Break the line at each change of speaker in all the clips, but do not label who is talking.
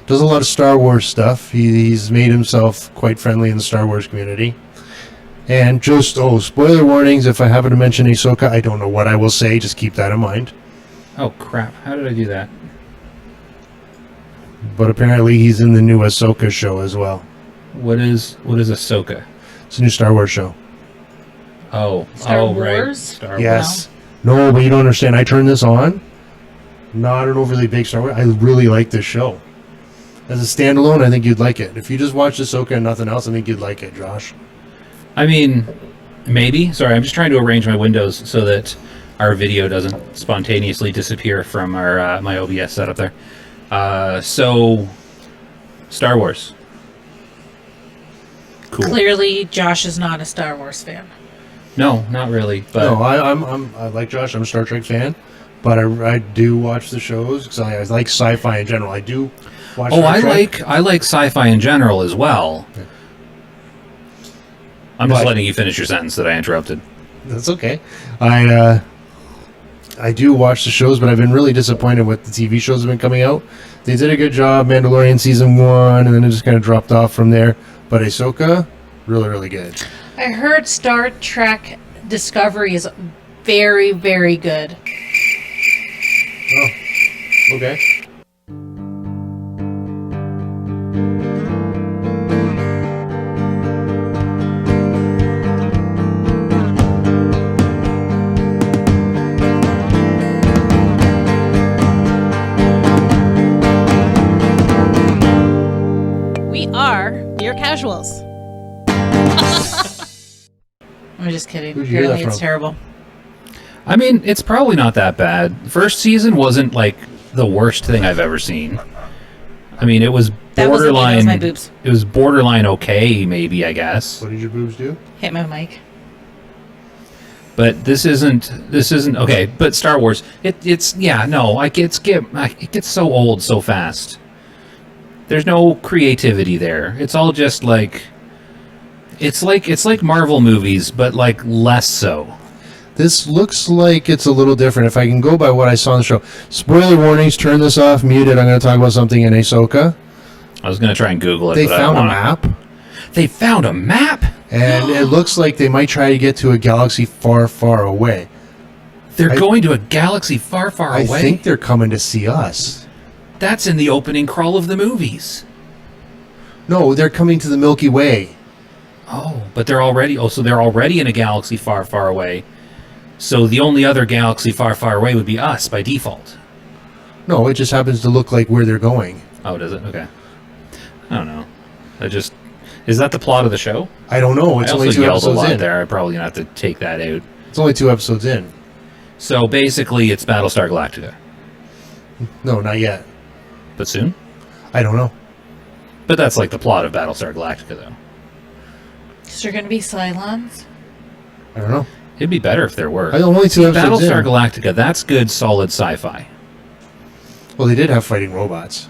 Does a lot of Star Wars stuff. He's made himself quite friendly in the Star Wars community. And just, spoiler warnings, if I happen to mention Ahsoka, I don't know what I will say, just keep that in mind.
Oh, crap. How did I do that?
But apparently he's in the new Ahsoka show as well.
What is Ahsoka?
It's a new Star Wars show.
Star Wars?
Right.
Star Wars.
Yes. No, but you don't understand. I turned this on. Not an overly big Star Wars. I really like this show. As a standalone, I think you'd like it. If you just watch Ahsoka and nothing else, I think you'd like it, Josh.
I mean, maybe. Sorry, I'm just trying to arrange my windows so that our video doesn't spontaneously disappear from our my OBS setup there. So, Star Wars. Cool.
Clearly, Josh is not a Star Wars fan.
No, not really. But
No, I like Josh. I'm a Star Trek fan, but I do watch the shows because I like sci-fi in general. I do watch. Star Trek.
I like sci-fi in general as well.
Yeah.
I'm just
But-
letting you finish your sentence that I interrupted.
That's okay. I do watch the shows, but I've been really disappointed with the TV shows that have been coming out. They did a good job, Mandalorian season 1, and then it just kind of dropped off from there. But Ahsoka, really, really good.
I heard Star Trek Discovery is very, very good.
Oh, okay.
We are Beer Casuals.
I'm just kidding.
Who'd you hear that
Apparently, it's
from?
terrible.
I mean, it's probably not that bad. First season wasn't like the worst thing I've ever seen. I mean, it was
That wasn't me, that
borderline.
was my boobs.
It was borderline okay, maybe, I guess.
What did your boobs do?
Hit my mic.
But this isn't okay. But Star Wars, it gets so old so fast. There's no creativity there. It's all just like it's like Marvel movies, but like less so.
This looks like it's a little different. If I can go by what I saw on the show. Spoiler warnings, turn this off, mute it. I'm going to talk about something in Ahsoka.
I was gonna try and Google it.
They
but I don't
found a
wanna-
map,
They found a map.
and it looks like they might try to get to a galaxy far, far away.
They're
I-
going to a galaxy far, far
I
away.
think they're coming to see us.
That's in the opening crawl of the movies.
No, they're coming to the Milky Way.
Oh, but they're already in a galaxy far, far away. So the only other galaxy far, far away would be us by default.
No, it just happens to look like where they're going.
Oh, does it? Okay. I don't know. Is that the plot of the show?
I don't know. It's
I
only
also
two
yelled a
episodes
lot
in.
there. I'm probably gonna have to take that out.
It's only 2 episodes in.
So basically, it's Battlestar Galactica,
No, not yet.
but soon.
I don't know.
But that's like the plot of Battlestar Galactica, though.
Is there going to be Cylons?
I don't know.
It'd be better if there were.
I only 2 episodes
Battlestar
in.
Galactica, that's good, solid sci-fi.
Well, they did have fighting robots.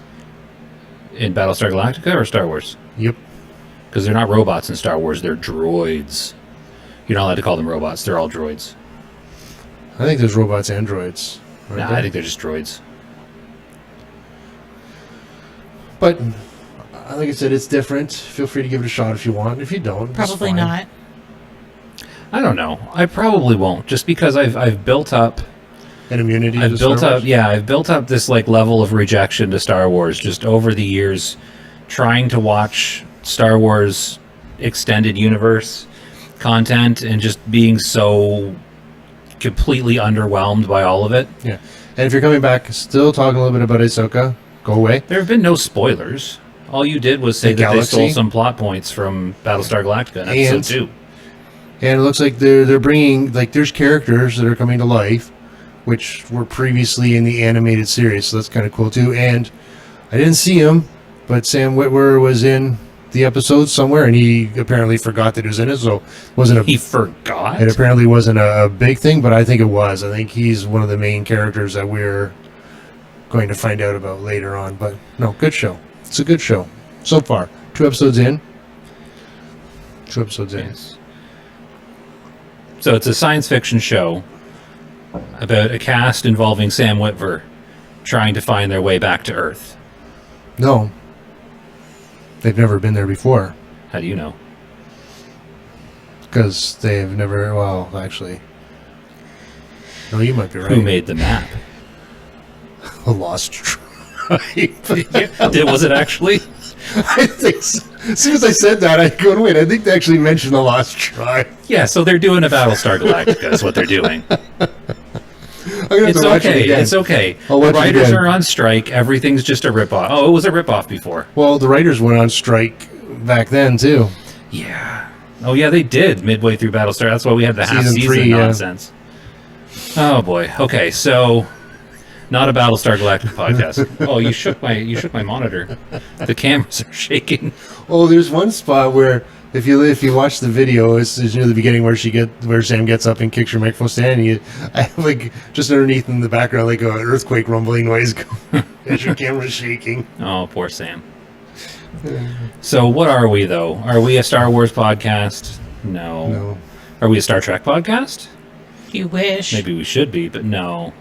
In Battlestar Galactica or Star Wars?
Yep.
Because they're not robots in Star Wars, they're droids. You're not allowed to call them robots, they're all droids.
I think there's robots and droids. aren't
Nah,
there?
I think they're just droids.
But, like I said, it's different. Feel free to give it a shot if you want. If you don't, it's
Probably
fine.
not.
I don't know. I probably won't, just because I've built up
An immunity to
I've
Star
built up
Wars?
I've built up this like level of rejection to Star Wars just over the years, trying to watch Star Wars extended universe content and just being so completely underwhelmed by all of it.
Yeah. And if you're coming back, still talking a little bit about Ahsoka, go away.
There have been no spoilers. All you did was say
The
that
galaxy?
they stole some plot points from Battlestar Galactica in episode
And-
2.
And it looks like they're bringing, like, there's characters that are coming to life, which were previously in the animated series, so that's kind of cool too. And I didn't see him, but Sam Witwer was in the episode somewhere, and he apparently forgot that he was in it, so it wasn't a
He forgot?
It apparently wasn't a big thing, but I think it was. I think he's one of the main characters that we're going to find out about later on. But no, good show. It's a good show so far. 2 episodes in. 2 episodes in.
Yes. So it's a science fiction show about a cast involving Sam Witwer trying to find their way back to Earth.
No, They've never been there before
How do you know?
because they've never. Well, actually, no, you might be right.
Who made the map?
a lost tribe?
Was it actually?
I think so. As soon as I said that, I go, wait, I think they actually mentioned the lost tribe.
Yeah, so they're doing a Battlestar Galactica is what they're doing.
I'm gonna have
It's
to watch it
okay.
again.
It's okay.
I'll
The
watch it
writers
again.
are on strike. Everything's just a ripoff. Oh, it was a ripoff before.
Well, the writers went on strike back then too.
Yeah. Oh, yeah, they did midway through Battlestar. That's why we had the half
Season
season
3, yeah.
nonsense. Oh boy. Okay, so not a Battlestar Galactica podcast. Oh, you shook my monitor. The cameras are shaking.
Oh, there's one spot where if you watch the video, it's near the beginning where Sam gets up and kicks your microphone stand. And I have like just underneath in the background like an earthquake rumbling noise going as your camera's shaking.
Oh, poor Sam. So what are we though? Are we a Star Wars podcast? No.
No,
Are we a Star Trek podcast?
You wish.
Maybe we should be, but no.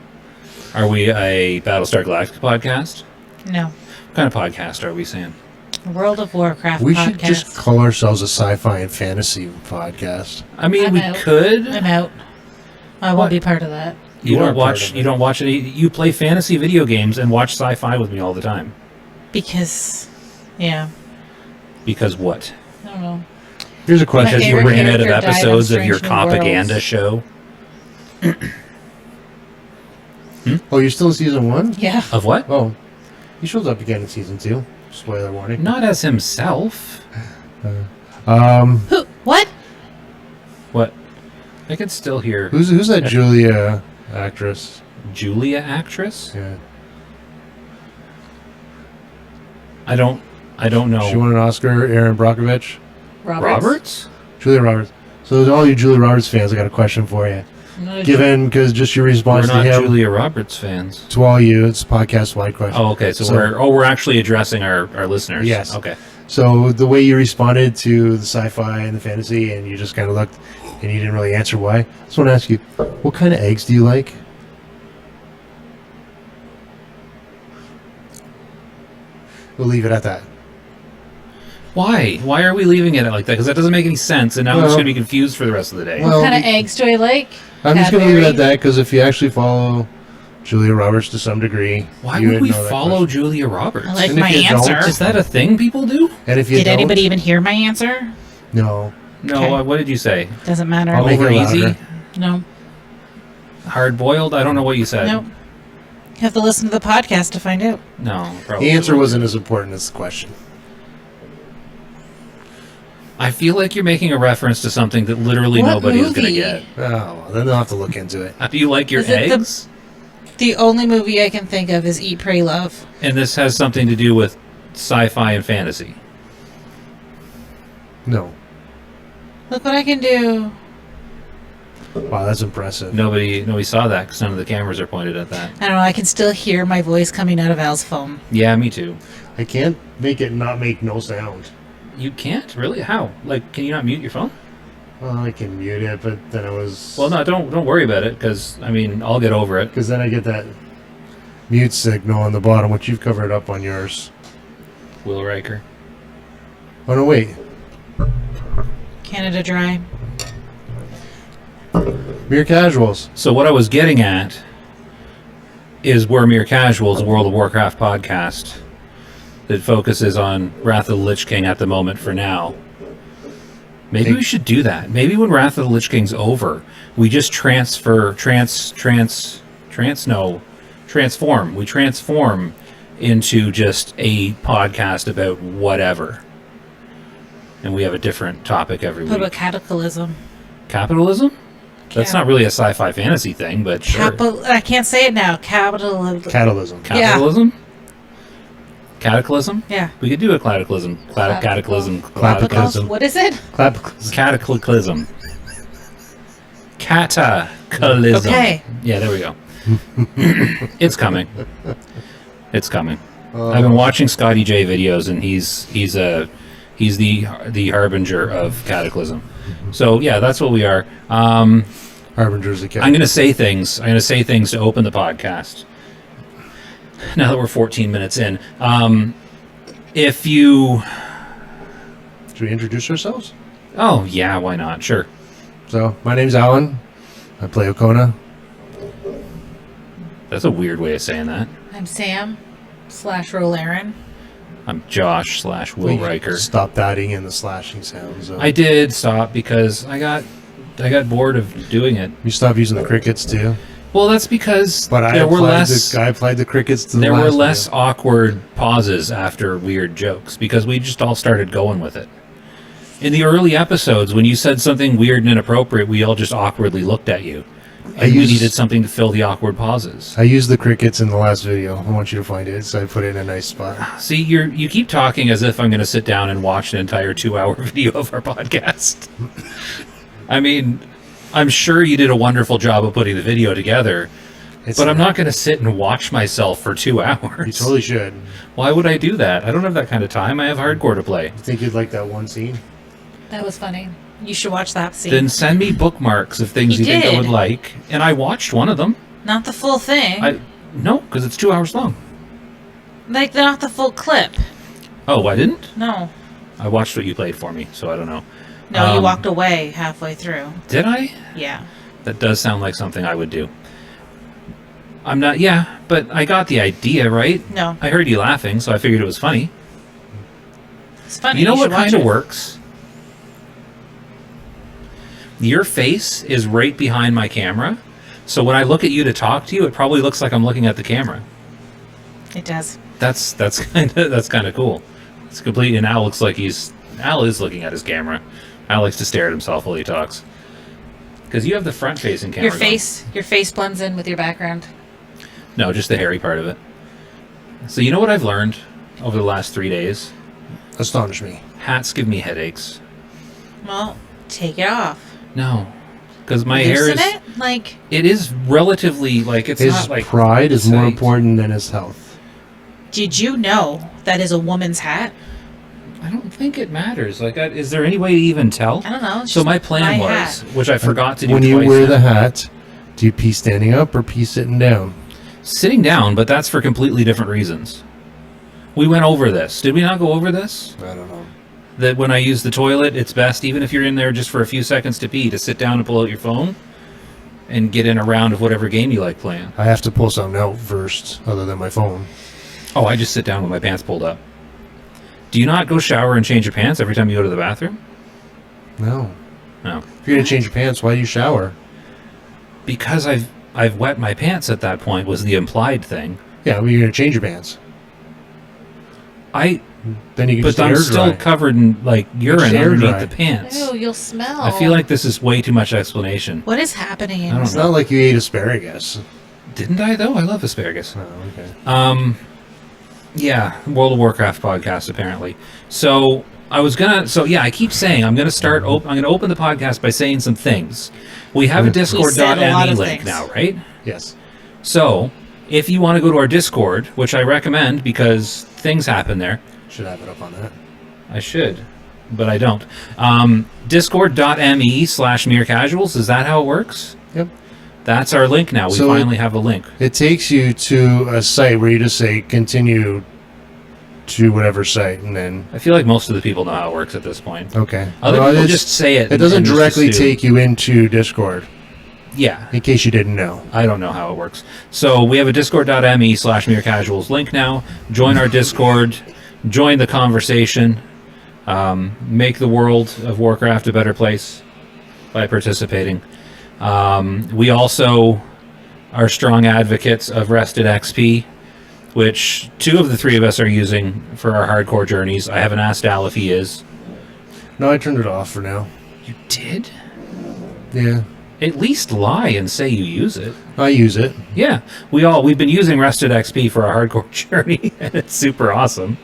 Are we a Battlestar Galactica podcast?
No.
What kind of podcast are we saying?
World of Warcraft
we
podcast.
should just call ourselves a sci-fi and fantasy podcast.
I mean,
I'm
we
out.
could.
I'm out. I
What?
won't be part of that.
You
You are
don't
part
watch.
of
You
it.
don't watch any. You play fantasy video games and watch sci-fi with me all the time.
Because, yeah.
Because what?
I don't know.
Here's a
Because
question.
you
favorite
ran out of
character died on
episodes of your
Strange New
propaganda
Worlds.
show.
Oh, you're still in season 1?
Yeah.
Of what?
Oh, he shows up again in season 2. Spoiler warning.
Not as himself.
Who? What?
What? I can still hear
Who's that Julia actress?
Julia actress.
Yeah,
I don't know.
she won an Oscar. Aaron Brockovich,
Roberts?
Julia Roberts. So to all you Julia Roberts fans, I got a question for you.
No,
Given because just your
We're
response to
not
him,
Julia Roberts fans.
to all you, it's a podcast wide question.
Oh, okay. So,
So-
we're actually addressing our listeners.
Yes.
Okay.
So the way you responded to the sci-fi and the fantasy, and you just kind of looked, and you didn't really answer why. I just want to ask you, what kind of eggs do you like? We'll leave it at that.
Why? Why are we leaving it like that? Because that doesn't make any sense, and now I'm just
Well-
going to be confused for the rest of the day.
Well,
What kind of eggs do I like?
I'm just going to leave it at
Cadbury?
that because if you actually follow Julia Roberts to some degree,
Why
you
would we
know that
follow
question.
Julia Roberts?
I like
And if
my
you don't-
answer.
Is that a thing people do?
And if you
Did
don't,
anybody even hear my answer?
No.
No.
Okay.
What did you say?
Doesn't matter.
I'll make it
Over easy?
louder.
No.
Hard boiled? I don't know what you said.
No. You have to listen to the podcast to find out.
No, probably.
The answer wasn't as important as the question.
I feel like you're making a reference to something that literally
What
nobody is going to
movie?
get.
Oh, well, then they'll have to look into it.
How do you like your
Is it the-
eggs?
The only movie I can think of is Eat, Pray, Love.
And this has something to do with sci-fi and fantasy.
No.
Look what I can do.
Wow, that's impressive.
Nobody saw that because none of the cameras are pointed at that.
I don't know. I can still hear my voice coming out of Al's phone.
Yeah, me too.
I can't make it not make no sound.
You can't really. How? Like, can you not mute your phone?
Well, I can mute it, but then I was...
Well, no, don't worry about it because I mean I'll get over it.
Because then I get that mute signal on the bottom, which you've covered up on yours.
Will Riker.
Oh, no, wait.
Canada Dry.
Mere Casuals.
So what I was getting at is we're Mere Casuals, a World of Warcraft podcast that focuses on Wrath of the Lich King at the moment for now. Maybe we should do that. Maybe when Wrath of the Lich King's over, we just transform. We transform into just a podcast about whatever. And we have a different topic every
What about
week.
Cataclysm?
Capitalism? That's not really a sci-fi fantasy thing, but sure.
I can't say it now. Capitalism.
Catalysm.
Capitalism? Cataclysm?
Yeah.
We could do a cataclysm. Cataclysm.
Cataclysm.
What is it?
Cataclysm. Cataclysm.
Okay.
Yeah, there we go. It's coming. It's coming.
Oh.
I've been watching Scotty J videos, and he's the harbinger of Cataclysm. So yeah, that's what we are.
Harbingers of
I'm going to say things. I'm going to say things to open the podcast. Now that we're 14 minutes in, if you
Should we introduce ourselves?
Oh, yeah, why not? Sure.
So, my name's Alan. I play Okona.
That's a weird way of saying that.
I'm Sam/Rolaren.
I'm Josh / Will
Please
Riker.
Stop adding in the slashing sounds.
I did stop because I got bored of doing it.
You stopped using the crickets too.
Well, that's because
But I
there were
applied the crickets to the
there
last
were less
video.
awkward pauses after weird jokes because we just all started going with it. In the early episodes, when you said something weird and inappropriate, we all just awkwardly looked at you. And we needed something to fill the awkward pauses.
I used the crickets in the last video. I want you to find it, so I put it in a nice spot.
See, you keep talking as if I'm going to sit down and watch an entire 2-hour video of our podcast. I mean, I'm sure you did a wonderful job of putting the video together, but I'm not going to sit and watch myself for 2 hours.
You totally should.
Why would I do that? I don't have that kind of time. I have hardcore to play.
I think you'd like that one scene.
That was funny. You should watch that scene.
Then send me bookmarks of things
You
you think I
did.
would like, and I watched one of them.
Not the full thing.
No, because it's 2 hours long.
Like, not the full clip.
Oh, I didn't?
No.
I watched what you played for me, so I don't know.
No, you walked away halfway through.
Did I?
Yeah.
That does sound like something I would do. I'm not, yeah, but I got the idea, right?
No.
I heard you laughing, so I figured it was funny.
It's funny.
You know what
should watch
kind of
it.
works? Your face is right behind my camera, so when I look at you to talk to you, it probably looks like I'm looking at the camera.
It does.
That's kind of cool. It's complete, and Al looks like Al is looking at his camera. Al likes to stare at himself while he talks. Because you have the front-facing camera.
Your face blends in with your background.
No, just the hairy part of it. So you know what I've learned over the last 3 days?
Astonish me.
Hats give me headaches.
Well, take it off.
No, because my hair
Loosen
is.
it? Like,
It is relatively like it's
His
not like
pride is more
sight.
important than his health.
did you know that is a woman's hat?
I don't think it matters. Like, is there any way to even tell?
I don't know. It's
So
just
my plan was,
hat.
which I forgot to do
When you
twice
wear
now.
the hat, do you pee standing up or pee sitting down?
Sitting down, but that's for completely different reasons. We went over this. Did we not go over this?
I don't know.
That when I use the toilet, it's best, even if you're in there just for a few seconds to pee, to sit down and pull out your phone and get in a round of whatever game you like playing.
I have to pull something out first, other than my phone.
Oh, I just sit down with my pants pulled up. Do you not go shower and change your pants every time you go to the bathroom?
No.
No.
If you're gonna change your pants, why do you shower?
Because I've wet my pants at that point was the implied thing.
Yeah, well, you're gonna change your pants. Then you can
But
just
I'm
air
still
dry.
covered in like urine
just air
underneath
dry.
the pants.
Ew, you'll smell.
I feel like this is way too much explanation.
What is happening in
I don't
It's not like you ate asparagus.
Didn't I though? I love asparagus.
Oh, okay.
Yeah, World of Warcraft podcast apparently. So I was gonna. So yeah, I keep saying I'm gonna start. I'm gonna open the podcast by saying some things. We have a
He
said a lot
Discord.me
of
link
things.
now, right?
Yes.
So if you want to go to our Discord, which I recommend because things happen there,
Should have it up on that.
I should, but I don't. Discord.me/mere casuals. Is that how it works?
Yep.
That's our link now. We
So
finally have a link.
It takes you to a site where you just say continue to whatever site, and then
I feel like most of the people know how it works at this point.
okay.
Other
Well,
people
it's-
just say it.
It doesn't
and just
directly
assume.
take you into Discord,
Yeah,
in case you didn't know.
I don't know how it works. So we have a discord.me/mere casuals link now. Join our Discord. Join the conversation. Make the world of Warcraft a better place by participating. We also are strong advocates of Rested XP, which 2 of the 3 of us are using for our hardcore journeys. I haven't asked Al if he is.
No, I turned it off for now.
You did?
Yeah,
At least lie and say you use it.
I use it.
Yeah, we've been using Rested XP for our hardcore journey, and it's super awesome.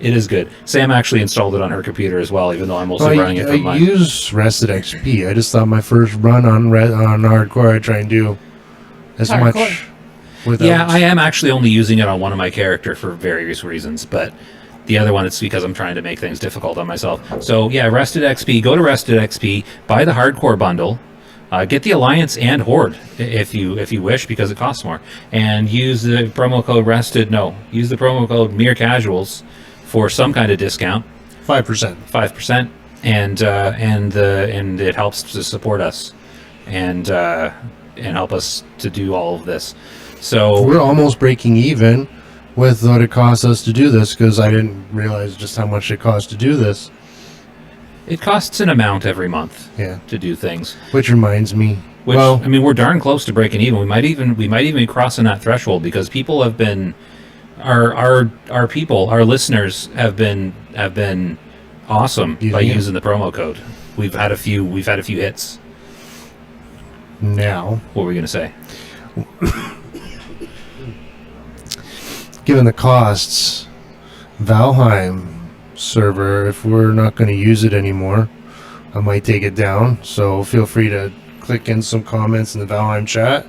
It is good. Sam actually installed it on her computer as well, even though I'm mostly running it
I
from mine.
use Rested XP. I just thought my first run on hardcore, I try and do as
Hardcore.
much without.
Yeah, I am actually only using it on one of my character for various reasons, but the other one it's because I'm trying to make things difficult on myself. So yeah, Rested XP. Go to Rested XP, buy the hardcore bundle, get the Alliance and Horde if you wish because it costs more, and use the promo code Rested. No, use the promo code Mere Casuals for some kind of discount.
5%.
5%, and it helps to support us and help us to do all of this. So
We're almost breaking even with what it costs us to do this, because I didn't realize just how much it costs to do this.
it costs an amount every month
Yeah.
to do things.
Which reminds me.
Which,
well,
I mean, we're darn close to breaking even. We might even be crossing that threshold because people have been, our people, our listeners have been awesome by
Using it.
using the promo code. We've had a few hits.
now,
What were we gonna say?
given the costs, Valheim server, if we're not going to use it anymore, I might take it down. So feel free to click in some comments in the Valheim chat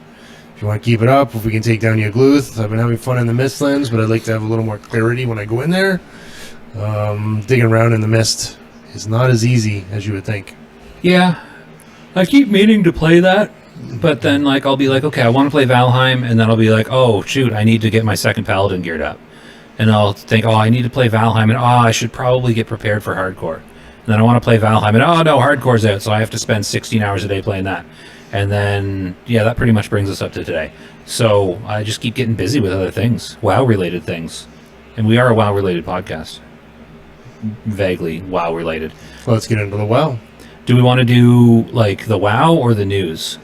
if you want to keep it up. If we can take down Yagluth, I've been having fun in the Mistlands, but I'd like to have a little more clarity when I go in there. Digging around in the mist is not as easy as you would think.
Yeah, I keep meaning to play that, but then like I'll be like, okay, I want to play Valheim, and then I'll be like, oh shoot, I need to get my second Paladin geared up, and I'll think, oh, I need to play Valheim, and I should probably get prepared for hardcore. And then I want to play Valheim, and oh no, hardcore's out, so I have to spend 16 hours a day playing that. And then yeah, that pretty much brings us up to today. So I just keep getting busy with other things, WoW-related things, and we are a WoW-related podcast, vaguely WoW-related.
Let's get into the WoW.
Do we want to do like the WoW or the news?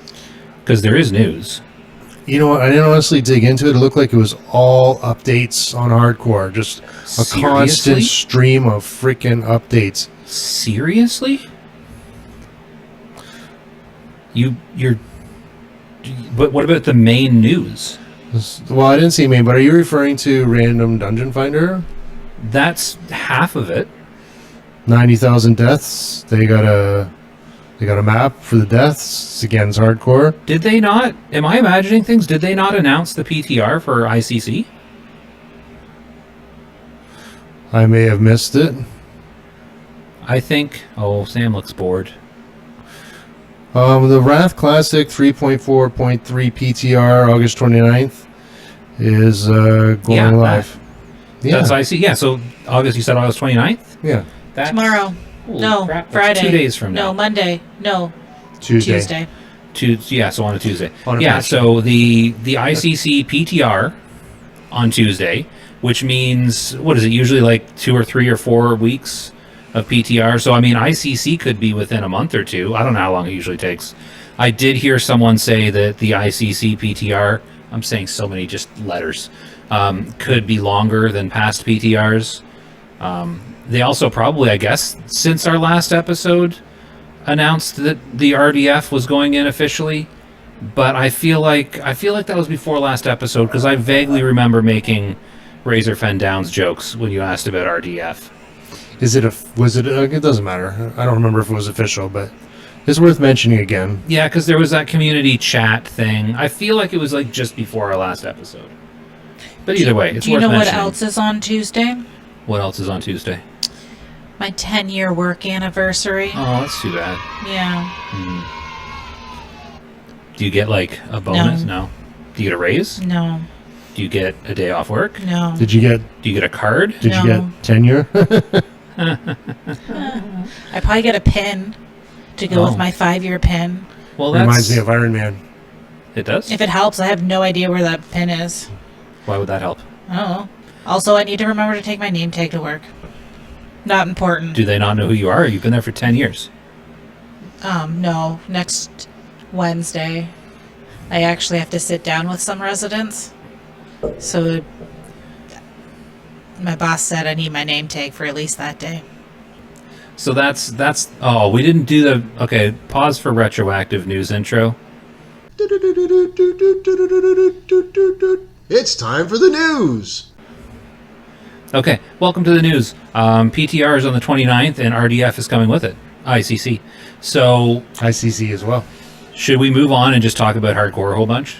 Because there is news.
You know what? I didn't honestly dig into it. It looked like it was all updates on hardcore. Just a
Seriously?
constant stream of freaking updates.
Seriously? You're. But what about the main news?
Well, I didn't see main, but are you referring to Random Dungeon Finder?
That's half of it.
90,000 deaths. They got a map for the deaths. Again, it's hardcore.
Did they not? Am I imagining things? Did they not announce the PTR for ICC?
I may have missed it.
I think. Oh, Sam looks bored.
The Wrath Classic 3.4.3 PTR August 29th is going
Yeah,
live.
That's ICC. Yeah, so August, you said August 29th?
Yeah.
That's,
Tomorrow.
holy
No,
crap, that's
Friday.
2 days from now.
No, Monday. No,
Tuesday.
Tuesday.
So on a Tuesday.
On a
Yeah,
patch.
so the ICC PTR on Tuesday, which means, what is it, usually like 2 or 3 or 4 weeks of PTR. So, I mean, ICC could be within a month or two. I don't know how long it usually takes. I did hear someone say that the ICC PTR, I'm saying so many just letters, could be longer than past PTRs. They also probably, I guess, since our last episode, announced that the RDF was going in officially. But I feel like that was before last episode, because I vaguely remember making Razor Fen Downs jokes when you asked about RDF.
It doesn't matter. I don't remember if it was official, but it's worth mentioning again.
Yeah, because there was that community chat thing. I feel like it was like just before our last episode. But either way, it's
Do you
worth
know what
mentioning.
else is on Tuesday?
What else is on Tuesday?
My 10-year work anniversary.
Oh, that's too bad.
Yeah.
Do you get like a bonus? No. Do you get a raise?
No.
Do you get a day off work?
No.
Did you get
Do you get a card?
Did you
No.
get tenure?
I probably get a pin to go
Oh.
with my 5-year pin.
Well, that's
Reminds me of Iron Man.
it does.
If it helps, I have no idea where that pin is.
Why would that help?
Oh. Also, I need to remember to take my name tag to work. Not important.
Do they not know who you are? You've been there for 10 years.
No. Next Wednesday, I actually have to sit down with some residents. So my boss said I need my name tag for at least that day.
So that's oh, we didn't do the okay, pause for retroactive news intro.
It's time for the news.
Okay, welcome to the news. PTR is on the 29th and RDF is coming with it. ICC. So
ICC as well.
should we move on and just talk about hardcore a whole bunch?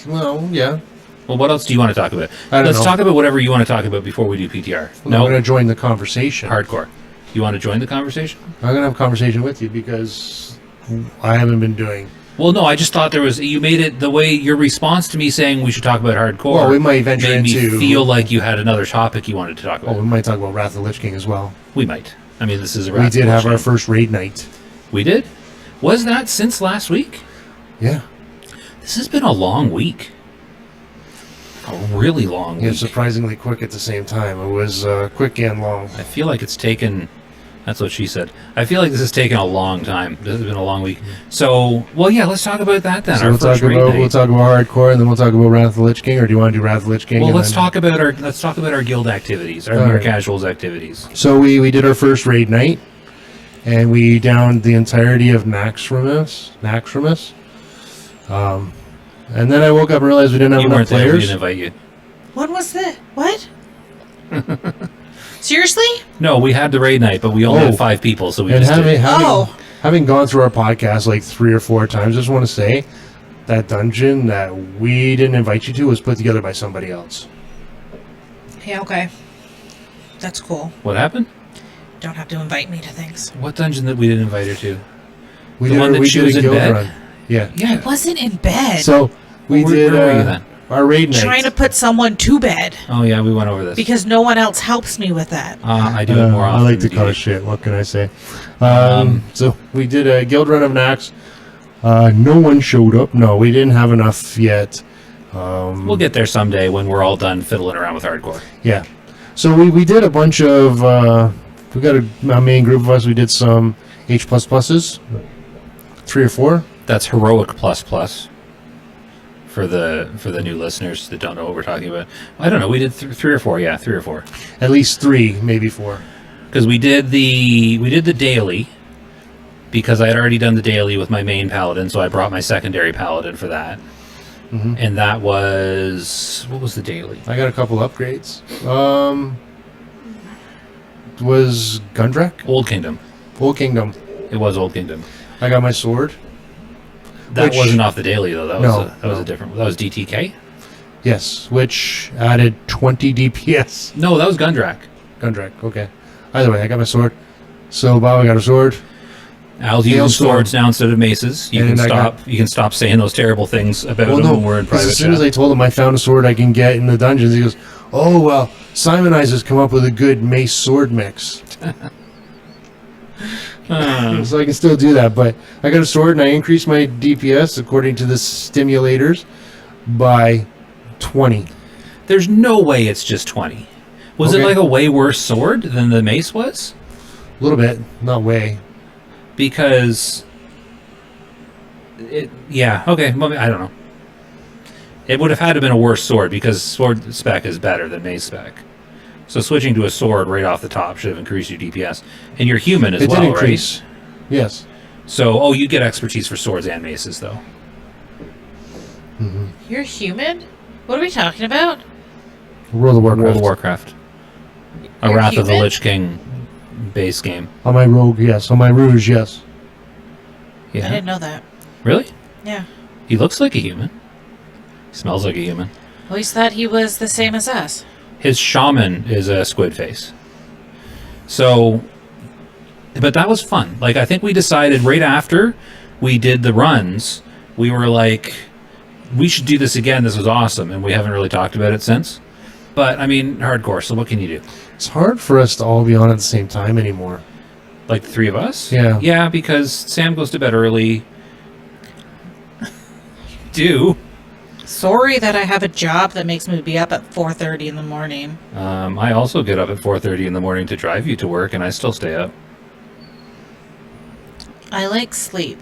Well, yeah.
Well, what else do you want to talk about?
I don't
Let's
know.
talk about whatever you want to talk about before we do PTR.
I'm
No,
going to join the conversation.
hardcore. You want to join the conversation?
I'm going to have a conversation with you because I haven't been doing
Well, no, I just thought you made it the way your response to me saying we should talk about hardcore.
Well, we might venture
made me
into-
feel like you had another topic you wanted to talk about.
Oh, we might talk about Wrath of the Lich King as well.
We might. I mean, this is a
We
Wrath
did
of the
have
Lich
our
King.
first raid night.
We did? Was that since last week?
Yeah.
This has been a long week. A really long
Yeah,
week.
surprisingly quick at the same time. It was quick and long.
I feel like it's taken... That's what she said. I feel like this has taken a long time. This has been a long week. So, well, yeah, let's talk about that then.
So
Our
we'll talk
first raid
about
night.
we'll talk about hardcore, and then we'll talk about Wrath of the Lich King. Or do you want to do Wrath of the Lich King?
Well,
and
let's
then-
talk about our guild activities, our
All
mere
right.
casuals activities.
So we did our first raid night, and we downed the entirety of Naxxramas. And then I woke up and realized we didn't have
You
enough
weren't there. We
players.
didn't invite you.
When was that? What? Seriously?
No, we had the raid night, but we only
Oh.
had 5 people, so we
And
just did.
having gone through our podcast like 3 or 4 times, I just want to say that dungeon that we didn't invite you to was put together by somebody else.
Yeah, okay. That's cool.
What happened?
Don't have to invite me to things.
What dungeon that we didn't invite her to?
We
The
did
one
a,
that
we
she
did
was
a
in
guild
bed?
run. Yeah.
Yeah.
Wasn't in bed.
So we
Where
did
were you then?
our raid night.
Trying to put someone to bed
Oh, yeah, we went over this.
because no one else helps me with that.
I do it more
I
often.
like to
than you
cause
do.
shit. What can I say? So we did a guild run of Nax. No one showed up. No, we didn't have enough yet.
We'll get there someday when we're all done fiddling around with hardcore.
Yeah. So we did a bunch of. We got a main group of us. We did some H++s, 3 or 4.
That's heroic plus plus. For the new listeners that don't know what we're talking about, I don't know. We did 3 or 4. Yeah, 3 or 4.
At least 3, maybe 4.
Because we did the daily. Because I had already done the daily with my main paladin, so I brought my secondary paladin for that.
Mhm.
And that was what was the daily?
I got a couple upgrades. Was Gundrak?
Old Kingdom.
Old Kingdom.
It was Old Kingdom.
I got my sword.
That
Which-
wasn't off the daily though. That was
No,
that was
no.
a different. That was DTK.
Yes, which added 20 DPS.
No, that was Gundrak.
Gundrak, okay. Either way, I got my sword. So Bob, I got a sword.
Al's using
Hailstorm.
swords now instead of maces. You
And
can
I
stop. You can stop saying those terrible things about
Well,
him
no,
when we're in
'cause
private
as soon as
chat.
I told him I found a sword I can get in the dungeons, he goes, "Oh well, Simonize has come up with a good mace sword mix, so I can still do that." But I got a sword and I increased my DPS according to the stimulators by 20.
There's no way it's just 20. Was it
Okay.
like a way worse sword than the mace was?
A little bit, not way.
Because yeah, okay, well, I don't know. It would have had to have been a worse sword because sword spec is better than mace spec. So switching to a sword right off the top should have increased your DPS. And you're human as
It
well,
did increase.
right?
Yes.
So, you get expertise for swords and maces, though.
You're human? What are we talking about?
World of Warcraft.
World of Warcraft. A
You're
Wrath of the
human?
Lich King base game.
On my rogue, yes. On my rouge, yes.
I
Yeah.
didn't know that.
Really?
Yeah.
He looks like a human. He smells like a human.
I always thought he was the same as us.
His shaman is a squid face. So, but that was fun. Like, I think we decided right after we did the runs, we were like, we should do this again. This was awesome. And we haven't really talked about it since. But, I mean, hardcore. So what can you do?
It's hard for us to all be on at the same time anymore.
Like the 3 of us?
Yeah.
Yeah, because Sam goes to bed early. Do.
Sorry that I have a job that makes me be up at 4:30 in the morning.
I also get up at 4:30 in the morning to drive you to work, and I still stay up.
I like sleep.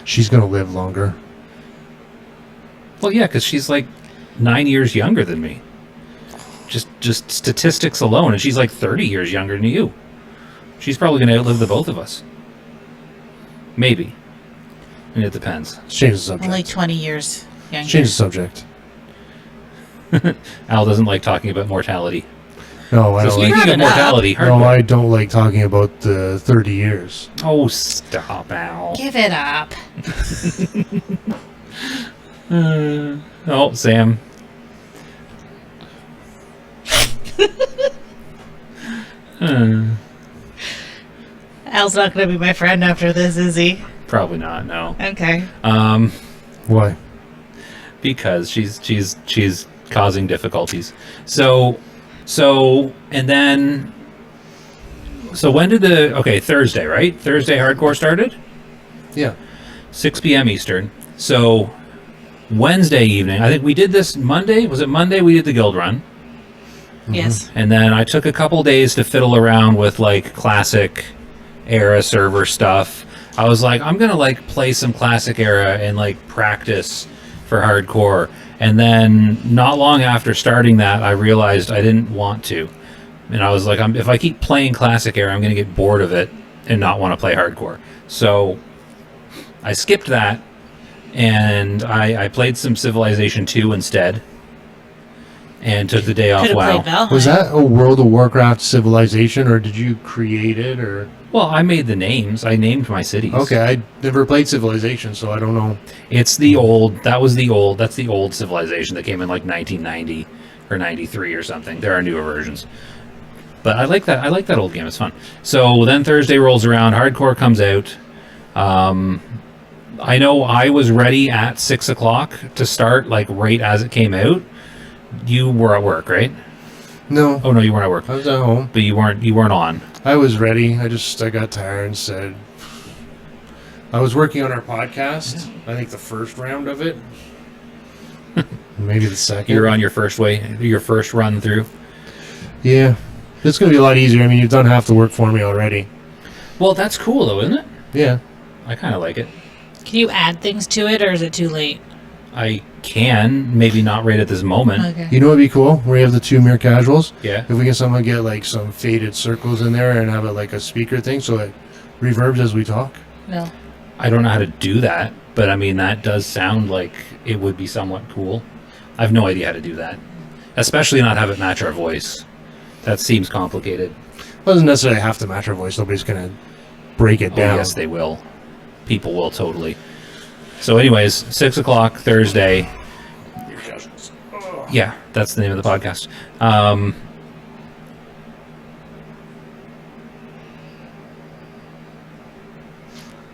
She's gonna live longer.
Well, yeah, because she's like 9 years younger than me. Just statistics alone, and she's like 30 years younger than you. She's probably going to outlive the both of us. Maybe. And it depends.
Let's change the subject.
Only 20 years younger.
Let's change the subject.
Al doesn't like talking about mortality.
No, I
So
don't like.
speaking of
Brought it up.
mortality,
No,
hardcore.
I don't like talking about the 30 years.
Oh, stop, Al.
Give it up.
Oh, Sam.
Al's not going to be my friend after this, is he?
Probably not. No.
Okay.
Why?
Because she's causing difficulties. So and then when did Thursday, right? Thursday hardcore started?
Yeah.
6 p.m. Eastern. So Wednesday evening, I think we did this Monday. Was it Monday we did the guild run?
Yes.
And then I took a couple days to fiddle around with like classic era server stuff. I was like, I'm gonna like play some classic era and like practice for hardcore. And then not long after starting that, I realized I didn't want to. And I was like, if I keep playing classic era, I'm gonna get bored of it and not want to play hardcore. So I skipped that, and I played some Civilization 2 instead, and took the day off.
Could have
WoW.
played Valheim.
Was that a World of Warcraft civilization, or did you create it, or?
Well, I made the names. I named my cities.
Okay, I never played Civilization, so I don't know.
It's the old. That's the old Civilization that came in like 1990 or 93 or something. There are newer versions. But I like that. I like that old game. It's fun. So then Thursday rolls around. Hardcore comes out. I know I was ready at 6 o'clock to start, like right as it came out. You were at work, right?
No,
Oh no, you weren't at work.
I was at home.
But you weren't on.
I was ready. I got tired and said, I was working on our podcast. I think the first round of it, maybe the second.
You're on your first run through.
Yeah, it's gonna be a lot easier. I mean, you've done half the work for me already.
Well, that's cool though, isn't it?
Yeah.
I kind of like it.
Can you add things to it, or is it too late?
I can, maybe not right at this moment.
Okay.
You know what'd be cool? Where you have the two mere casuals.
Yeah.
If we can somehow get like some faded circles in there and have it like a speaker thing, so it reverbs as we talk.
No.
I don't know how to do that, but I mean, that does sound like it would be somewhat cool. I have no idea how to do that. Especially not have it match our voice. That seems complicated.
Doesn't necessarily have to match our voice. Nobody's gonna break it
Oh,
down.
yes, they will. People will totally. So anyways, 6 o'clock Thursday. Yeah, that's the name of the podcast.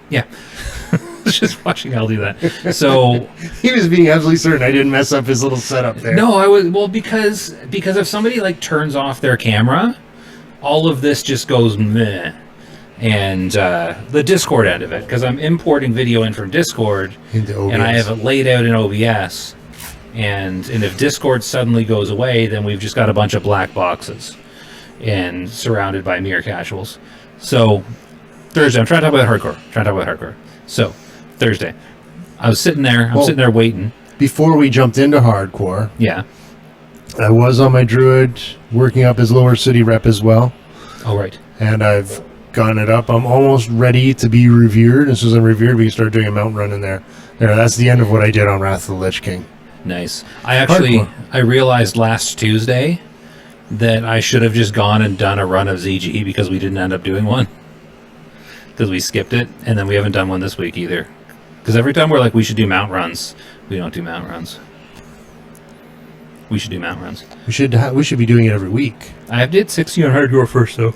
Yeah. Just watching Al do that. So
He was being absolutely certain I didn't mess up his little setup there.
no, I was because if somebody like turns off their camera, all of this just goes meh. And the Discord end of it, because I'm importing video in from Discord,
Into OBS.
and I have it laid out in OBS. And if Discord suddenly goes away, then we've just got a bunch of black boxes and surrounded by mere casuals. So Thursday, I'm trying to talk about hardcore. So Thursday, I was sitting there. I'm
Well-
sitting there waiting.
Before we jumped into hardcore,
Yeah.
I was on my druid working up his lower city rep as well,
Oh right.
and I've gotten it up. I'm almost ready to be revered. As soon as I'm revered, we can start doing a mount run in there. There, that's the end of what I did on Wrath of the Lich King.
Nice. I realized last Tuesday that I should have just gone and done a run of ZG because we didn't end up doing one. Because we skipped it, and then we haven't done one this week either. Because every time we're like, we should do mount runs, we don't do mount runs. We should do mount runs.
We should be doing it every week.
I did 60 on hardcore first, though.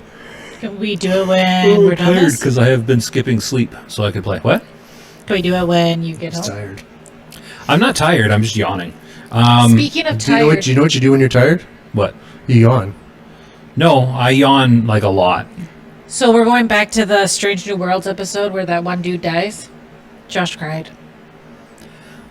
Can we do it when we're done this?
because I have been skipping sleep, so I could play. What?
Can we do it when you get
I'm
home?
tired.
I'm not tired, I'm just yawning.
Speaking of
Do you know
tired,
what? Do you know what you do when you're tired?
What?
You yawn.
No, I yawn like a lot.
so we're going back to the Strange New Worlds episode where that one dude dies. Josh cried.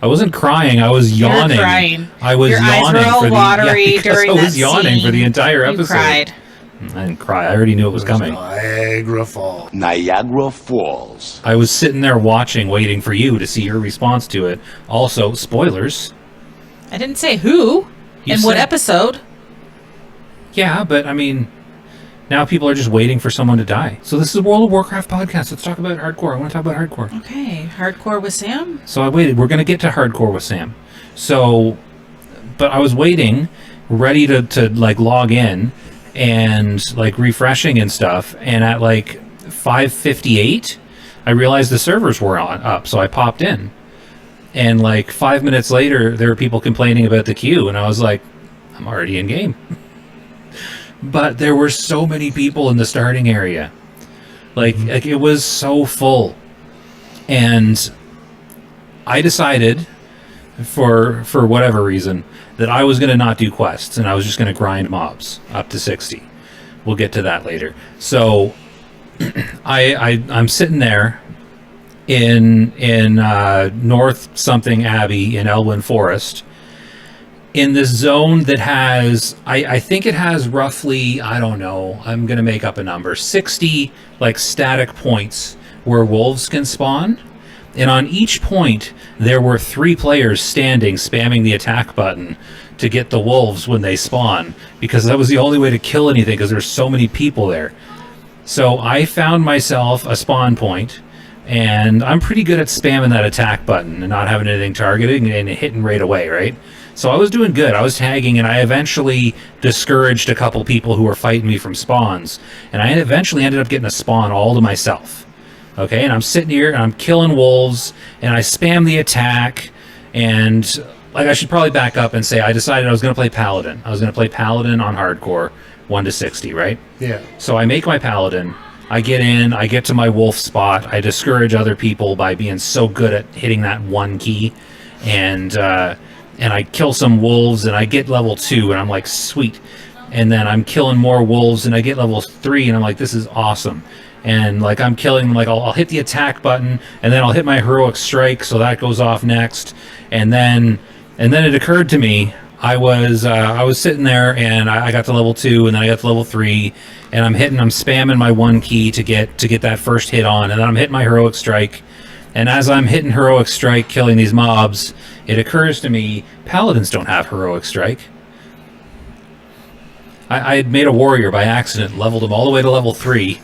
I wasn't crying. I was
You're
yawning.
crying.
I was
Your eyes
yawning
were all
for the
watery
because
during
I was
that
yawning for the
scene.
entire
You
episode.
cried.
I didn't cry. I already knew it was coming.
Niagara Falls.
Niagara Falls.
I was sitting there watching, waiting for you to see your response to it. Also, spoilers.
I didn't say who
You
and what
said-
episode.
Yeah, but I mean, now people are just waiting for someone to die. So this is a World of Warcraft podcast. Let's talk about hardcore. I want to talk about hardcore.
Okay, hardcore with Sam.
So I waited. We're going to get to hardcore with Sam. So, but I was waiting, ready to like log in and like refreshing and stuff. And at like 5:58, I realized the servers were up. So I popped in. And like 5 minutes later, there were people complaining about the queue. And I was like, I'm already in game. But there were so many people in the starting area. Like it was so full. And I decided for whatever reason that I was going to not do quests and I was just going to grind mobs up to 60. We'll get to that later. So I'm sitting there in North something Abbey in Elwyn Forest in this zone that has I think it has roughly, I don't know, I'm going to make up a number, 60 like static points where wolves can spawn. And on each point, there were 3 players standing, spamming the attack button to get the wolves when they spawn, because that was the only way to kill anything, because there's so many people there. So I found myself a spawn point, and I'm pretty good at spamming that attack button and not having anything targeting and hitting right away, right? So I was doing good. I was tagging, and I eventually discouraged a couple people who were fighting me from spawns, and I eventually ended up getting a spawn all to myself. Okay, and I'm sitting here and I'm killing wolves and I spam the attack, and like I should probably back up and say I decided I was going to play Paladin. I was going to play Paladin on hardcore 1 to 60, right?
Yeah.
So I make my Paladin. I get in, I get to my wolf spot. I discourage other people by being so good at hitting that one key, and I kill some wolves and I get level 2 and I'm like, sweet. And then I'm killing more wolves and I get level 3 and I'm like, this is awesome. And like I'm killing, like I'll hit the attack button and then I'll hit my heroic strike, so that goes off next. And then it occurred to me, I was sitting there and I got to level 2 and then I got to level 3 and I'm spamming my one key to get that first hit on, and then I'm hitting my heroic strike. And as I'm hitting heroic strike, killing these mobs, it occurs to me, Paladins don't have heroic strike. I had made a warrior by accident, leveled him all the way to level 3.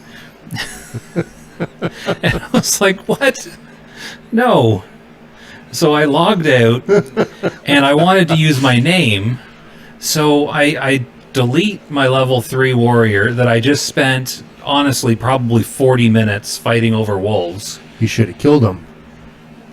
And I was like, what? No. So I logged out and I wanted to use my name, so I delete my level 3 warrior that I just spent, honestly, probably 40 minutes fighting over wolves.
You should have killed him.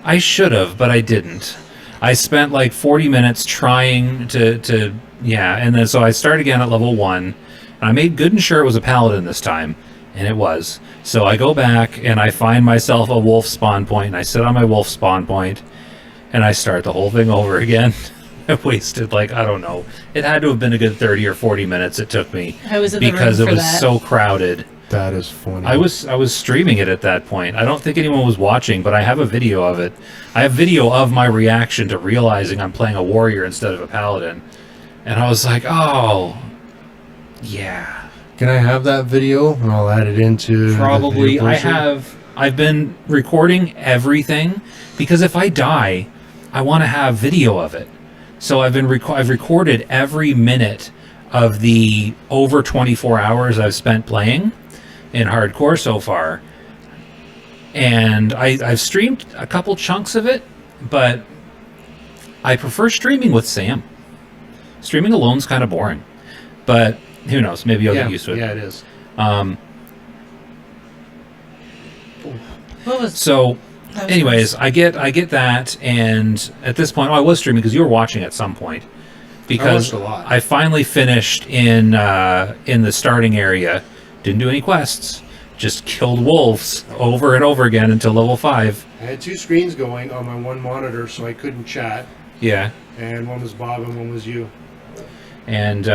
I should have, but I didn't. I spent like 40 minutes trying to and then so I started again at level 1, and I made good and sure it was a paladin this time, and it was. So I go back and I find myself a wolf spawn point, and I sit on my wolf spawn point, and I start the whole thing over again. I wasted, like, I don't know, it had to have been a good 30 or 40 minutes it took me,
I was in the
because
room
it
for
was
that.
so crowded.
That is funny.
I was streaming it at that point. I don't think anyone was watching, but I have a video of it. I have video of my reaction to realizing I'm playing a warrior instead of a paladin. And I was like, oh, yeah.
Can I have that video? And I'll add it into
Probably.
the video portion?
I've been recording everything, because if I die, I want to have video of it. So I've recorded every minute of the over 24 hours I've spent playing in hardcore so far, and I've streamed a couple chunks of it, but I prefer streaming with Sam. Streaming alone's kind of boring, but who knows, maybe I'll get used to it.
Yeah, it is.
What was
So
that was
anyways, I get that, and at this point, I was streaming because you were watching at some point, because
watched a lot.
I finally finished in the starting area. Didn't do any quests, just killed wolves over and over again until level 5.
I had 2 screens going on my one monitor, so I couldn't chat.
Yeah,
And one was Bob and one was you.
and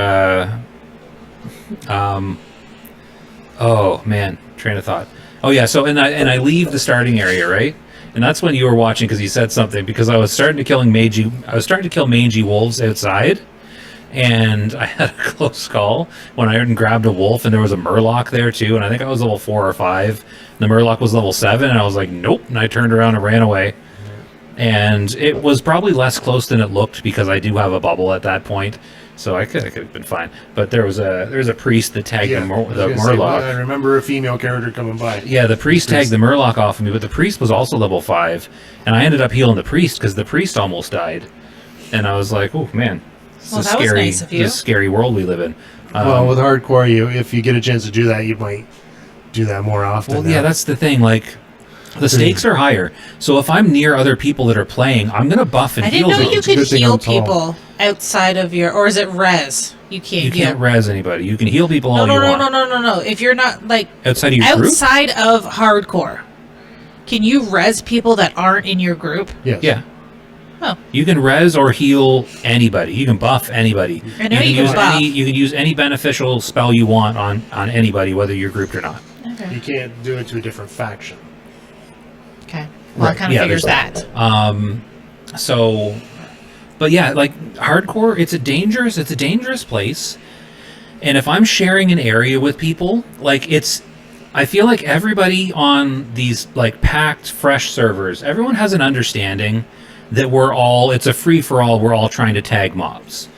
oh man, train of thought. Oh yeah, so and I leave the starting area, right? And that's when you were watching, because you said something, because I was starting to kill mangy wolves outside, and I had a close call when I went and grabbed a wolf, and there was a murloc there too, and I think I was level 4 or 5. And the murloc was level 7, and I was like, nope, and I turned around and ran away. And it was probably less close than it looked, because I do have a bubble at that point, so I could have been fine. But there was a priest that tagged the
I
murloc.
remember a female character coming by.
Yeah, the priest tagged the murloc off of me, but the priest was also level 5, and I ended up healing the priest because the priest almost died. And I was like, oh man, this
Well,
is
that was
scary.
nice of you.
This is a scary world we live in.
Well, with hardcore, if you get a chance to do that, you might do that more often.
Well, yeah, that's the thing. Like, the stakes are higher. So if I'm near other people that are playing, I'm gonna buff and
I
heal
didn't know
them.
you
It's a good
could
thing
heal
I'm tall.
people outside of your, or is it res? You can't.
You can't res anybody. You can heal people all
No,
you
no,
want.
no, no, no, no. If you're not like
Outside of your group?
outside of hardcore, can you res people that aren't in your group?
Yes.
Yeah.
Oh.
You can res or heal anybody. You can buff anybody.
I know you can
use
buff.
you can use any beneficial spell you want on anybody, whether you're grouped or not.
Okay.
You can't do it to a different faction.
Okay. Well,
Right,
it kind of
yeah,
figures
there's
that.
So, but yeah, like hardcore, it's a dangerous place. And if I'm sharing an area with people, like I feel like everybody on these like packed fresh servers, everyone has an understanding that it's a free for all. We're all trying to tag mobs.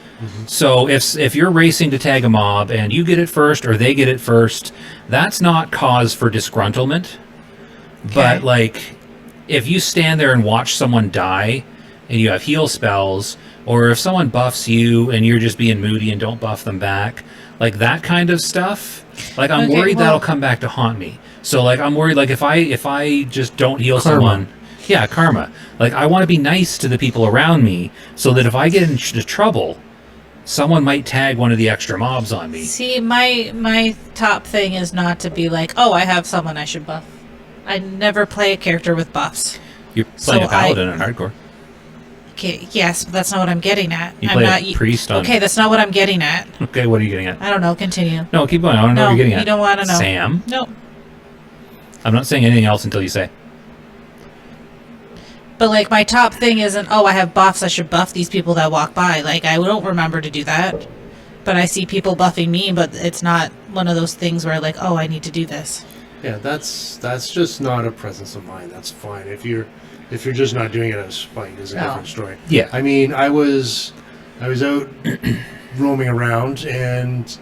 So if you're racing to tag a mob and you get it first or they get it first, that's not cause for disgruntlement. But like if you stand there and watch someone die and you have heal spells, or if someone buffs you and you're just being moody and don't buff them back, like that kind of stuff, like I'm
Okay,
worried
well-
that'll come back to haunt me. So like I'm worried like if I just don't heal
Karma.
someone, yeah, karma. Like I want to be nice to the people around me so that if I get into trouble, someone might tag one of the extra mobs on me.
See, my top thing is not to be like, oh, I have someone I should buff. I never play a character with buffs.
You're playing
So
a paladin in hardcore.
Okay, yes, but that's not what I'm getting at.
You
I'm
play
not
a priest on.
Okay, that's not what I'm getting at.
Okay, what are you getting at?
I don't know. Continue.
No, keep going. I don't know
No,
what you're getting
you
at.
don't wanna know.
Sam,
No.
I'm not saying anything else until you say.
But like my top thing isn't, oh, I have buffs, I should buff these people that walk by. Like I don't remember to do that. But I see people buffing me, but it's not one of those things where like, oh, I need to do this.
Yeah, that's just not a presence of mind. That's fine. If you're just not doing it as spite, is a
No.
different story.
Yeah.
I mean, I was out roaming around, and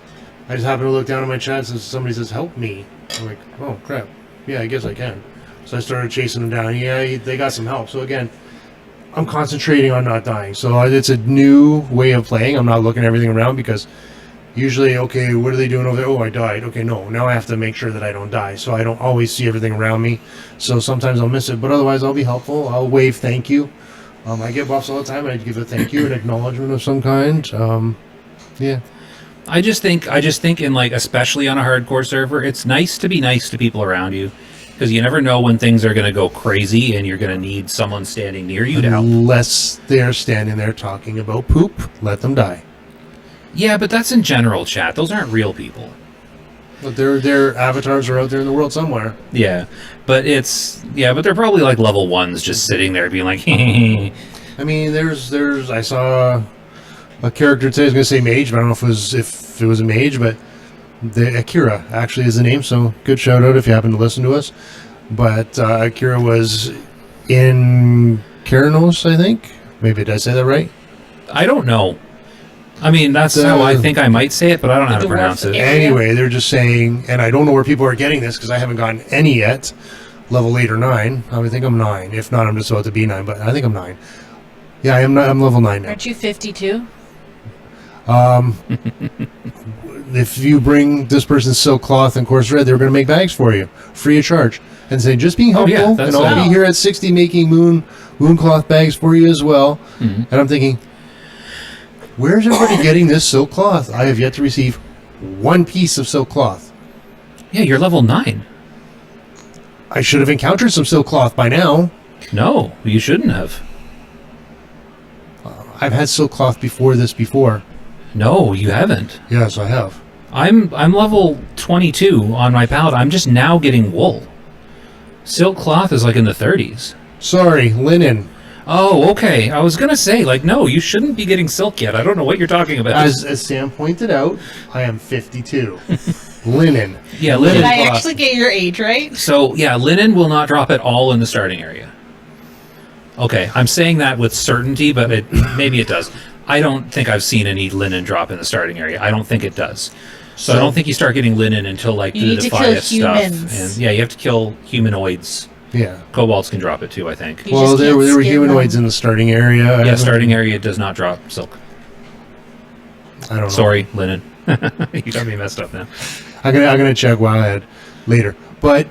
I just happened to look down at my chat, and somebody says, "Help me." I'm like, "Oh crap! Yeah, I guess I can." So I started chasing them down. Yeah, they got some help. So again, I'm concentrating on not dying. So it's a new way of playing. I'm not looking at everything around because usually, okay, what are they doing over there? Oh, I died. Okay, no, now I have to make sure that I don't die. So I don't always see everything around me. So sometimes I'll miss it, but otherwise I'll be helpful. I'll wave thank you. I get buffs all the time. I give a thank you, an acknowledgement of some kind. Yeah.
I just think in like especially on a hardcore server, it's nice to be nice to people around you because you never know when things are going to go crazy and you're going to need someone standing near you to help.
Unless they're standing there talking about poop, let them die.
Yeah, but that's in general, chat. Those aren't real people.
But their avatars are out there in the world somewhere.
Yeah, but they're probably like level ones just sitting there being like,
I mean, I saw a character today. I was going to say mage, but I don't know if it was a mage, but the Akira actually is the name. So good shout out if you happen to listen to us. But Akira was in Keranos, I think. Maybe did I say that right?
I don't know. I mean, that's how I think I might say it, but I don't know how to
Dwarf
pronounce it.
area.
Anyway, they're just saying, and I don't know where people are getting this because I haven't gotten any yet. Level 8 or 9. I think I'm 9. If not, I'm just about to be 9. But I think I'm 9. Yeah, I'm level 9 now.
Aren't you 52?
If you bring this person's silk cloth and coarse red, they're going to make bags for you, free of charge, and say just being
Oh,
helpful,
yeah, that's
and I'll
it.
be here at 60 making moon cloth bags for you as well.
Mm-hmm.
And I'm thinking, where's everybody getting this silk cloth? I have yet to receive one piece of silk cloth.
Yeah, you're level 9.
I should have encountered some silk cloth by now.
No, you shouldn't have.
I've had silk cloth before.
No, you haven't.
Yes, I have.
I'm level 22 on my palette. I'm just now getting wool. Silk cloth is like in the 30s.
Sorry, linen.
Oh, okay. I was gonna say, like, no, you shouldn't be getting silk yet. I don't know what you're talking about.
As Sam pointed out, I am 52. Linen.
Yeah, linen.
Did I
cloth.
actually get your age right?
So yeah, linen will not drop at all in the starting area. Okay, I'm saying that with certainty, but maybe it does. I don't think I've seen any linen drop in the starting area. I don't think it does. So I don't think you start getting linen until like
You
the
need to kill
Defias stuff.
humans.
And yeah, you have to kill humanoids.
Yeah.
Kobolds can drop it too, I think.
You
Well,
just
there
can't
were
skin
humanoids
them.
in the starting area.
Yeah, starting area does not drop silk.
I don't know.
Sorry, linen. You got me messed up now.
I'm gonna check while I had later. But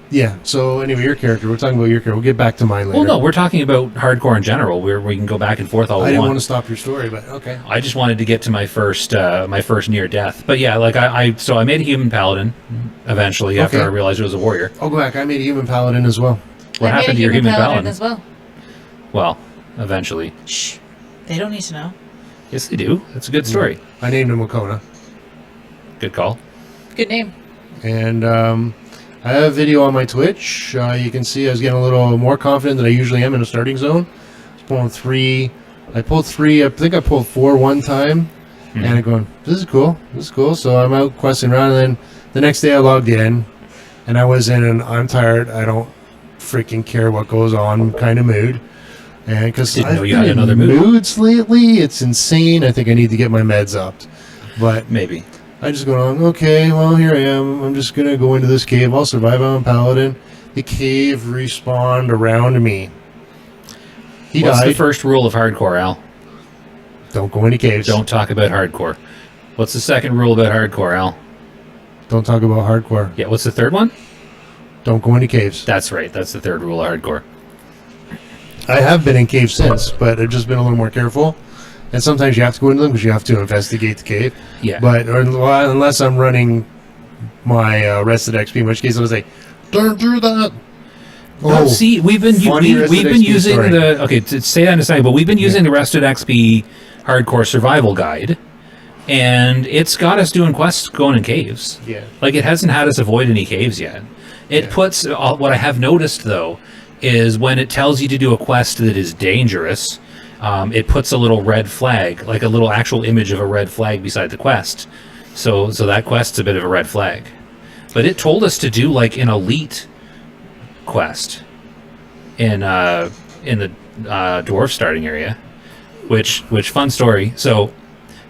Yeah. So anyway, your character. We're talking about your character. We'll get back to mine later.
Well, no, we're talking about hardcore in general, where we can go back and forth all
I
we
didn't
want.
want to stop your story, but okay.
I just wanted to get to my first near death. But yeah, like I made a human paladin eventually after
Okay.
I realized it was a warrior.
I'll go back. I made a human paladin as well.
What
I made
happened
a
to your human paladin?
as well.
Well, eventually.
Shh. They don't need to know.
Yes, they do. That's a good story.
I named him Okona.
Good call.
Good name.
And I have a video on my Twitch. You can see I was getting a little more confident than I usually am in a starting zone. I was pulling 3. I pulled 3. I think I pulled 4 one time. And I'm going, this is cool. This is cool. So I'm out questing around. And then the next day I logged in. And I was in an I'm tired. I don't freaking care what goes on kind of mood. And because
Didn't
I've
know you
been
had
in
another mood.
moods lately, it's insane. I think I need to get my meds upped. But
Maybe.
I just go on, okay, well, here I am. I'm just going to go into this cave. I'll survive. I'm a paladin. The cave respawned around me. He
What's
died.
the first rule of hardcore, Al?
Don't go into caves.
Don't talk about hardcore. What's the second rule about hardcore, Al?
Don't talk about hardcore.
Yeah, what's the third one?
Don't go into caves.
That's right. That's the third rule of hardcore.
I have been in caves since, but I've just been a little more careful. And sometimes you have to go into them because you have to investigate the cave.
Yeah.
But unless I'm running my rested XP, in which case I'll say, don't do that.
Oh, see, we've been
funny
we've
Rested
been
XP
using
story.
the okay to say that in a second, but we've been using the Rested XP Hardcore Survival Guide, and it's got us doing quests going in caves.
Yeah.
Like it hasn't had us avoid any caves yet. It
Yeah.
puts what I have noticed though is when it tells you to do a quest that is dangerous, it puts a little red flag, like a little actual image of a red flag beside the quest. So that quest's a bit of a red flag. But it told us to do like an elite quest in the dwarf starting area, which fun story. So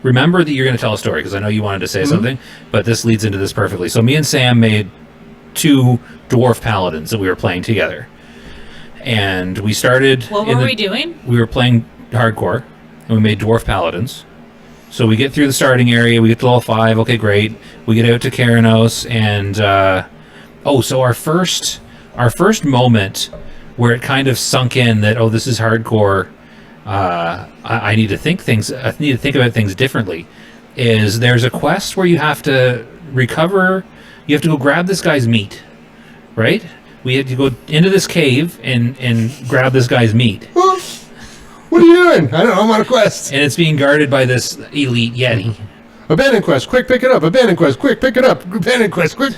remember that you're going to tell a story because I know you wanted to say something, but this leads into this perfectly. So me and Sam made 2 dwarf paladins that we were playing together, and we started.
What were we doing?
We were playing hardcore, and we made dwarf paladins. So we get through the starting area, we get to level 5, okay, great. We get out to Keranos, and so our first moment where it kind of sunk in that this is hardcore. I need to think things. I need to think about things differently. Is there's a quest where you have to recover. You have to go grab this guy's meat, right? We had to go into this cave and grab this guy's meat.
Well, what are you doing? I don't know. I'm on a quest.
And it's being guarded by this elite Yeti.
Abandoned quest. Quick, pick it up. Abandoned quest. Quick, pick it up. Abandoned quest. Quick.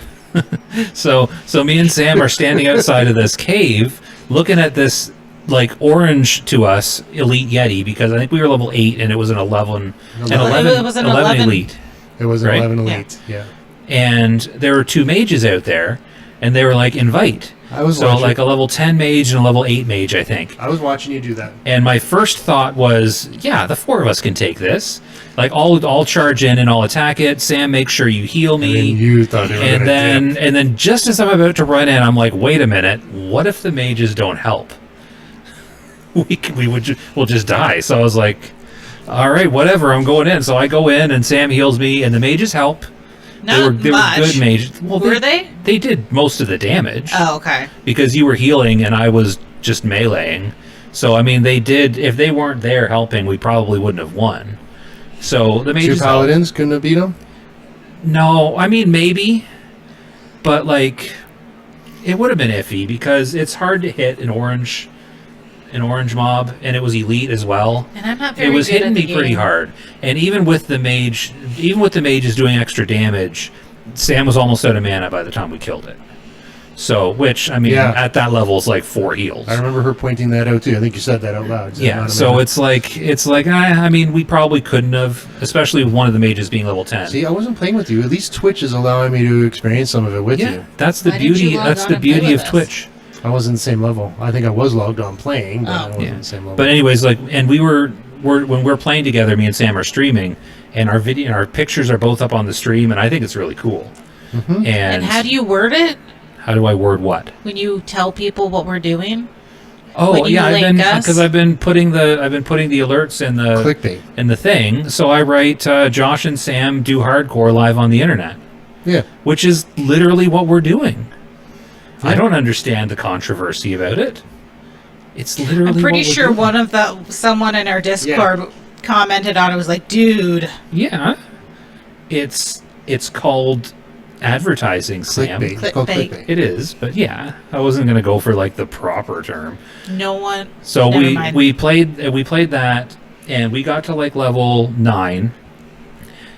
So me and Sam are standing outside of this cave, looking at this like orange to us elite Yeti because I think we were level 8 and it was an 11, an 11,
It was an
11
11.
elite.
It was an
Right?
11
Yeah.
elite. Yeah.
And there were 2 mages out there, and they were like invite.
I was
So
watching.
like a level 10 mage and a level 8 mage, I think.
I was watching you do that.
And my first thought was, yeah, the 4 of us can take this. Like I'll charge in and I'll attack it. Sam, make sure you heal
And
me.
you thought they were
And
gonna dip.
then just as I'm about to run in, I'm like, wait a minute, what if the mages don't help? We'll just die. So I was like, all right, whatever, I'm going in. So I go in and Sam heals me and the mages help.
Not
they
much.
were good mages. Well,
Were they?
They did most of the damage
Oh, okay.
because you were healing and I was just meleeing. So I mean, they did. If they weren't there helping, we probably wouldn't have won. So the
2
mages helped.
paladins couldn't have beat them.
No, I mean maybe, but like it would have been iffy because it's hard to hit an orange mob, and it was elite as well.
And I'm not very
It was
good
hitting
at the
me pretty
game.
hard, and even with the mages doing extra damage, Sam was almost out of mana by the time we killed it. So, which I mean,
Yeah.
at that level is like 4 heals.
I remember her pointing that out too. I think you said that out loud. So
Yeah,
not a
so
minute.
it's like I mean, we probably couldn't have, especially with one of the mages being level 10.
See, I wasn't playing with you. At least Twitch is allowing me to experience some of it with
Yeah,
you.
that's the
Why didn't
beauty.
you log
That's
on
the
and play
beauty
with
of
us?
Twitch.
I wasn't the same level. I think I was logged on playing, but I wasn't
Yeah.
the same level.
But anyways, like, and when we're playing together, me and Sam are streaming, and our video and our pictures are both up on the stream, and I think it's really cool.
Mm-hmm.
And how do you word it
how do I word what?
when you tell people what we're doing?
Oh
When you
yeah,
link us?
because I've been putting the alerts in the
clickbait.
thing. So I write Josh and Sam do hardcore live on the internet,
Yeah.
which is literally what we're doing. I don't understand the controversy about it. It's literally.
I'm pretty
what we're
sure
doing.
someone in our Discord commented on it, was like, dude.
Yeah, it's called advertising, Sam.
Clickbait. It's called
Clickbait.
clickbait.
It is, but yeah, I wasn't gonna go for like the proper term.
No one.
So
Never mind.
we played that, and we got to like level 9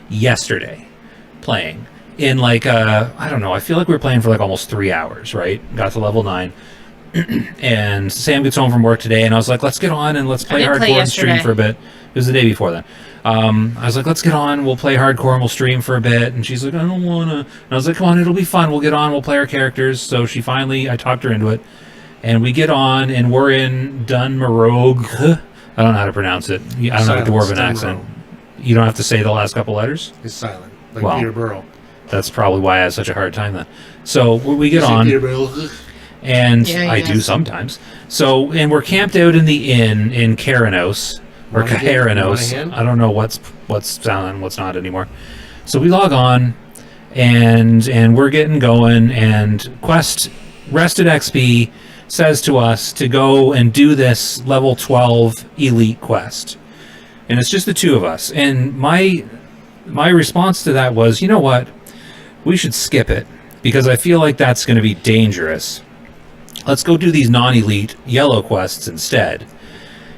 yesterday, playing in like I don't know. I feel like we were playing for like almost 3 hours. Right, got to level 9, and Sam gets home from work today, and I was like, let's get on and let's play
didn't play
hardcore and stream
yesterday.
for a bit. It was the day before then. I was like, let's get on, we'll play hardcore and we'll stream for a bit. And she's like, I don't wanna. And I was like, come on, it'll be fun. We'll get on, we'll play our characters. So I talked her into it. And we get on, and we're in Dunmarog. I don't know how to pronounce it. I don't have a dwarven accent. You don't have to say the last couple letters?
It's silent, like
Well,
Peterborough.
That's probably why I had such a hard time then. So we get
You say
on,
Peterborough.
and
Yeah,
I
yes.
do sometimes. So, and we're camped out in the inn in Caranos. Or Caheranos.
Monaghan?
I don't know what's sound and what's not anymore. So we log on, and we're getting going, and Quest Rested XP says to us to go and do this level 12 elite quest. And it's just the two of us. And my response to that was, you know what? We should skip it, because I feel like that's going to be dangerous. Let's go do these non-elite yellow quests instead,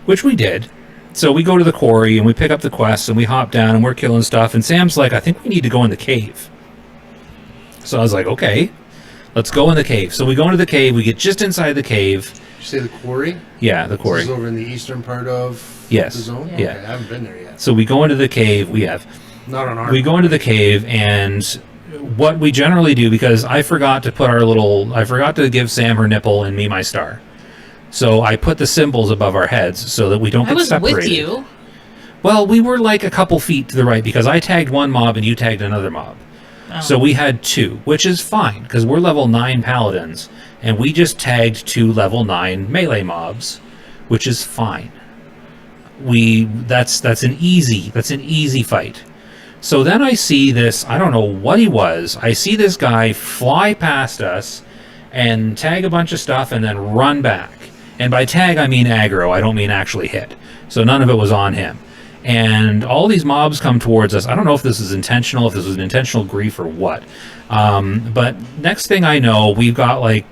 which we did. So we go to the quarry and we pick up the quests and we hop down and we're killing stuff. And Sam's like, I think we need to go in the cave. So I was like, okay, let's go in the cave. So we go into the cave. We get just inside the cave.
Did you say the quarry?
Yeah, the quarry.
This is over in the eastern part of
Yes.
the zone?
Yeah.
Okay, I haven't been there yet.
So we go into the cave.
Not on our
We go into the cave, and what we generally do, because I forgot to give Sam her nipple and me my star. So I put the symbols above our heads so that we don't
I
get
was
separated.
with you.
Well, we were like a couple feet to the right, because I tagged one mob and you tagged another mob.
Oh.
So we had 2, which is fine, because we're level 9 paladins, and we just tagged 2 level 9 melee mobs, which is fine. That's an easy fight. So then I see this, I don't know what he was. I see this guy fly past us and tag a bunch of stuff and then run back. And by tag, I mean aggro. I don't mean actually hit. So none of it was on him. And all these mobs come towards us. I don't know if this is intentional, if this was an intentional grief or what. But next thing I know, we've got like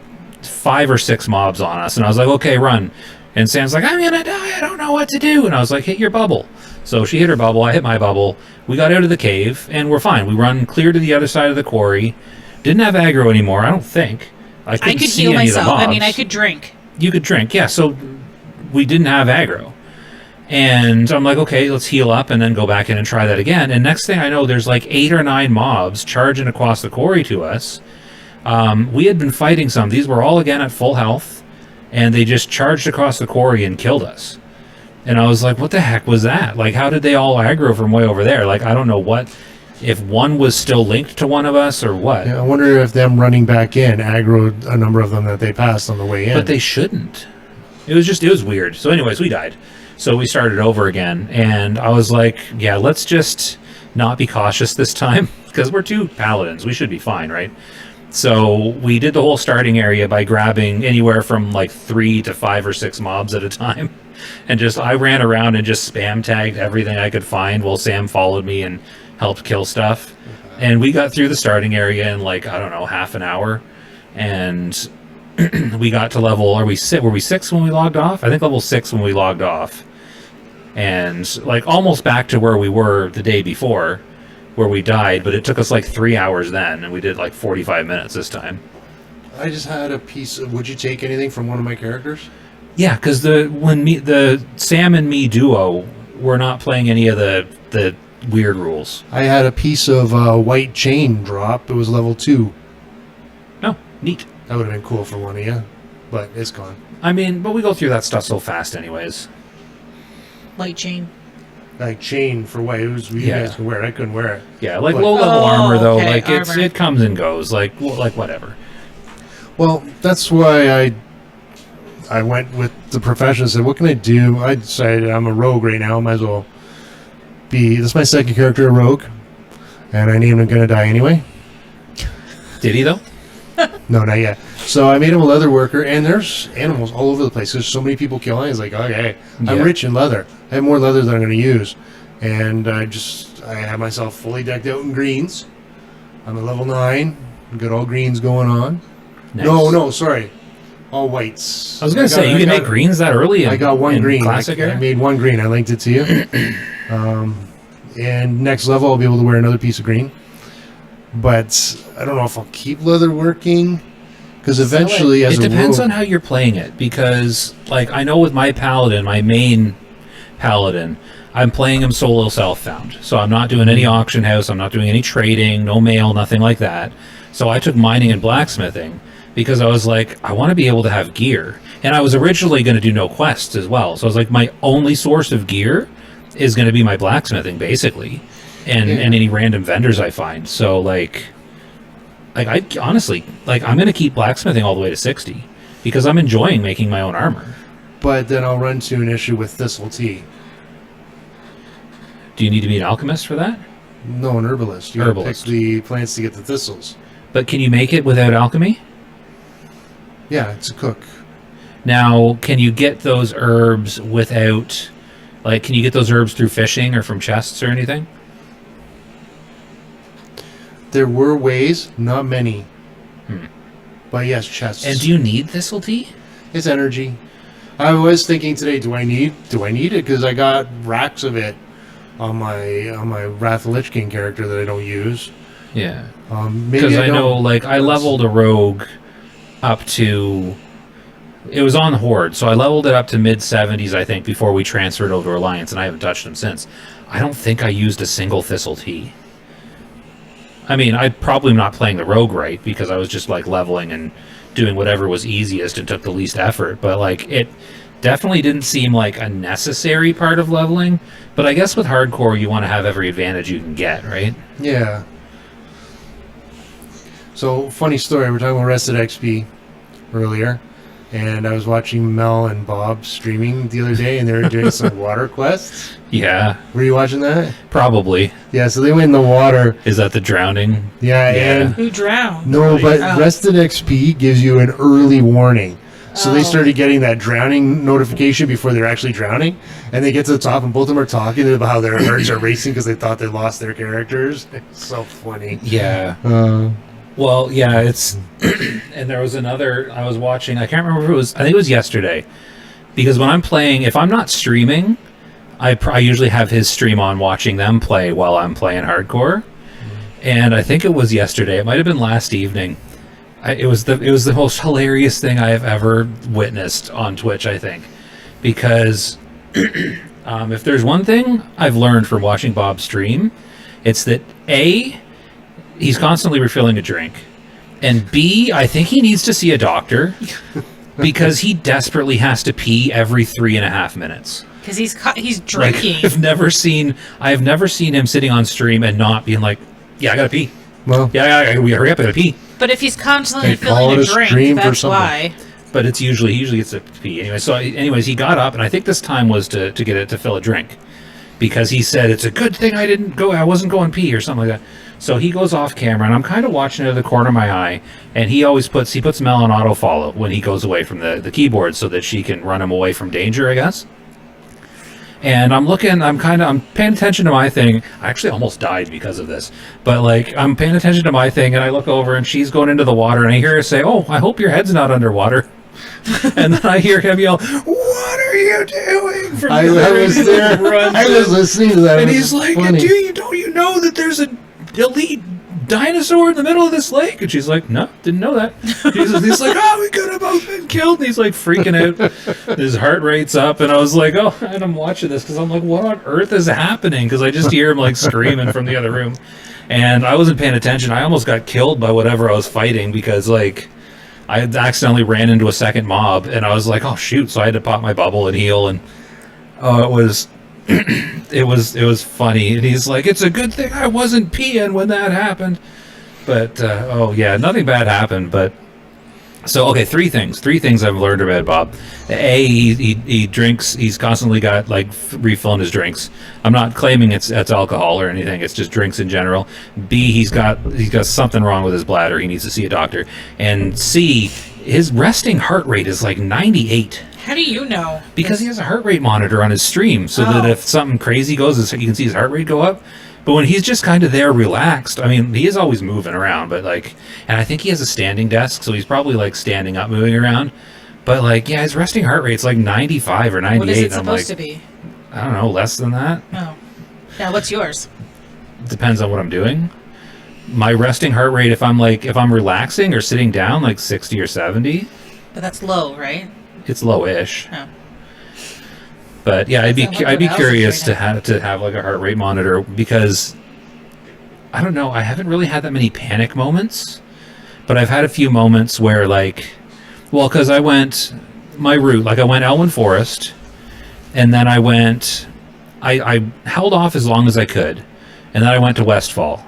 5 or 6 mobs on us. And I was like, okay, run. And Sam's like, I'm going to die. I don't know what to do. And I was like, hit your bubble. So she hit her bubble. I hit my bubble. We got out of the cave, and we're fine. We run clear to the other side of the quarry. Didn't have aggro anymore, I don't think. I
I
couldn't
could
see
heal
any of the
myself. I mean,
mobs.
I could drink.
You could drink, yeah. So we didn't have aggro. And I'm like, okay, let's heal up and then go back in and try that again. And next thing I know, there's like 8 or 9 mobs charging across the quarry to us. We had been fighting some. These were all again at full health. And they just charged across the quarry and killed us. And I was like, what the heck was that? Like, how did they all aggro from way over there? Like, I don't know if one was still linked to one of us or what.
Yeah, I wonder if them running back in aggroed a number of them that they passed on the way in.
But they shouldn't. It was weird. So anyways, we died. So we started over again. And I was like, yeah, let's just not be cautious this time, because we're 2 paladins. We should be fine, right? So we did the whole starting area by grabbing anywhere from like 3 to 5 or 6 mobs at a time. And I ran around and just spam tagged everything I could find while Sam followed me and helped kill stuff. And we got through the starting area in like, I don't know, half an hour. And we got to level, were we 6 when we logged off? I think level 6 when we logged off. And like almost back to where we were the day before, where we died, but it took us like 3 hours then, and we did like 45 minutes this time.
I just had a piece of. Would you take anything from one of my characters?
Yeah, because the Sam and me duo were not playing any of the weird rules.
I had a piece of white chain drop. It was level 2.
Oh, neat.
That would have been cool for one of you, but it's gone.
I mean, but we go through that stuff so fast anyways.
Light chain.
Like chain for white. It was, you
Yeah.
guys can wear it. I couldn't wear it.
Yeah, like
What?
low-level
Oh,
armor, though,
okay,
like
armor.
it comes and goes, like whatever.
Well, that's why I went with the profession and said, what can I do? I decided I'm a rogue right now. Might as well be. This is my second character, a rogue. And I named him Gonna Die Anyway.
Did he, though?
No, not yet. So I made him a leather worker, and there's animals all over the place. There's so many people killing. It's like, okay, I'm
Yeah.
rich in leather. I have more leather than I'm going to use, and I have myself fully decked out in greens. I'm at level 9. Got all greens going on.
Nice.
No, sorry, all whites.
I was gonna say you
I
can
got-
make greens that early.
I got one
in
green.
Classic
I
era?
made one green. I linked it to you. And next level, I'll be able to wear another piece of green. But I don't know if I'll keep leather working, because eventually, as
It
a
depends
rogue,
on how you're playing it, because like I know with my paladin, my main paladin, I'm playing him solo self-found, so I'm not doing any auction house, I'm not doing any trading, no mail, nothing like that. So I took mining and blacksmithing because I was like, I want to be able to have gear, and I was originally going to do no quests as well. So I was like, my only source of gear is going to be my blacksmithing basically, and any random vendors I find. So like I honestly, like, I'm going to keep blacksmithing all the way to 60 because I'm enjoying making my own armor.
but then I'll run to an issue with Thistle Tea.
Do you need to be an alchemist for that?
No, an herbalist. You gotta pick
Herbalist.
the plants to get the thistles.
But can you make it without alchemy?
Yeah, it's a cook.
Now, can you get those herbs without, like, can you get those herbs through fishing or from chests or anything?
There were ways, not many. But yes, chests.
And do you need thistle tea?
It's energy. I was thinking today, do I need it? Because I got racks of it on my Wrath of Lich King character that I don't use.
Yeah.
Maybe
Because I know,
don't.
like, I leveled a rogue up to, it was on Horde, so I leveled it up to mid-70s, I think, before we transferred over to Alliance, and I haven't touched them since. I don't think I used a single thistle tea. I mean, I'm probably not playing the rogue right, because I was just, like, leveling and doing whatever was easiest and took the least effort, but, like, it definitely didn't seem like a necessary part of leveling, but I guess with hardcore, you want to have every advantage you can get, right?
Yeah. So, funny story. We're talking about Rested XP earlier, and I was watching Mel and Bob streaming the other day, and they were doing some water quests.
Yeah,
Were you watching that?
probably.
Yeah, so they went in the water.
Is that the drowning?
Yeah,
Yeah.
and
Who drowned?
no, but
Oh.
Rested XP gives you an early warning. So they
Oh.
started getting that drowning notification before they're actually drowning, and they get to the top, and both of them are talking about how their hearts are racing because they thought they lost their characters. It's so funny.
Yeah.
Uh,
Well, yeah, it's and there was another I was watching. I can't remember if it was. I think it was yesterday, because when I'm playing, if I'm not streaming, I usually have his stream on, watching them play while I'm playing hardcore. And I think it was yesterday. It might have been last evening. It was the most hilarious thing I have ever witnessed on Twitch, I think, because if there's one thing I've learned from watching Bob stream, it's that he's constantly refilling a drink, and B, I think he needs to see a doctor because he desperately has to pee every 3.5 minutes.
Because he's
Like,
drinking.
I've never seen him sitting on stream and not being like, yeah, I gotta pee.
well,
Yeah, we hurry up, I gotta pee.
But if he's constantly
They call
filling
it
a
a
drink,
stream for
that's
something.
why.
But it's he usually gets to pee anyway. So, anyways, he got up, and I think this time was to get it to fill a drink, because he said it's a good thing I wasn't going pee or something like that. So he goes off camera, and I'm kind of watching out of the corner of my eye, and he puts Mel on auto follow when he goes away from the keyboard so that she can run him away from danger, I guess. And I'm paying attention to my thing. I actually almost died because of this. But, like, I'm paying attention to my thing, and I look over, and she's going into the water, and I hear her say, "Oh, I hope your head's not underwater." And then I hear him yell, "What are you doing?" From
I
the other
was
end.
there.
He runs
I was
in.
listening to that.
And
It
he's
was
like,
funny.
don't you know that there's an elite dinosaur in the middle of this lake? And she's like, no, didn't know that. He's like, oh, we could have both been killed. And he's like freaking out. His heart rate's up. And I was like, oh, and I'm watching this because I'm like, what on earth is happening? Because I just hear him like screaming from the other room. And I wasn't paying attention. I almost got killed by whatever I was fighting because, like, I accidentally ran into a second mob. And I was like, oh, shoot. So I had to pop my bubble and heal. And oh, it was... it was funny, and he's like, it's a good thing I wasn't peeing when that happened. But oh yeah, nothing bad happened, but So, okay, three things I've learned about Bob. A, he drinks. He's constantly got like refilling his drinks. I'm not claiming it's alcohol or anything. It's just drinks in general. B, he's got something wrong with his bladder. He needs to see a doctor. And C, his resting heart rate is like 98.
How do you know?
Because he has a heart rate monitor on his stream, so that if something crazy goes, you can see his heart rate go up. But when he's just kind of there relaxed, I mean, he is always moving around, but like, and I think he has a standing desk, so he's probably like standing up, moving around. But like, yeah, his resting heart rate's like 95 or 98.
What is it
and I'm
supposed
like,
to be?
I don't know, less than that.
Oh. Now, what's yours?
Depends on what I'm doing. My resting heart rate, if I'm relaxing or sitting down, like 60 or 70.
But that's low, right?
It's low-ish.
Oh.
But yeah, I'd be
Sounds like what else
curious
is
to
right
have like a heart rate monitor, because I don't know, I haven't really had that many panic moments, but I've had a few moments where like, well, because I went my route, like I went Elwyn Forest, and then I held off as long as I could, and then I went to Westfall.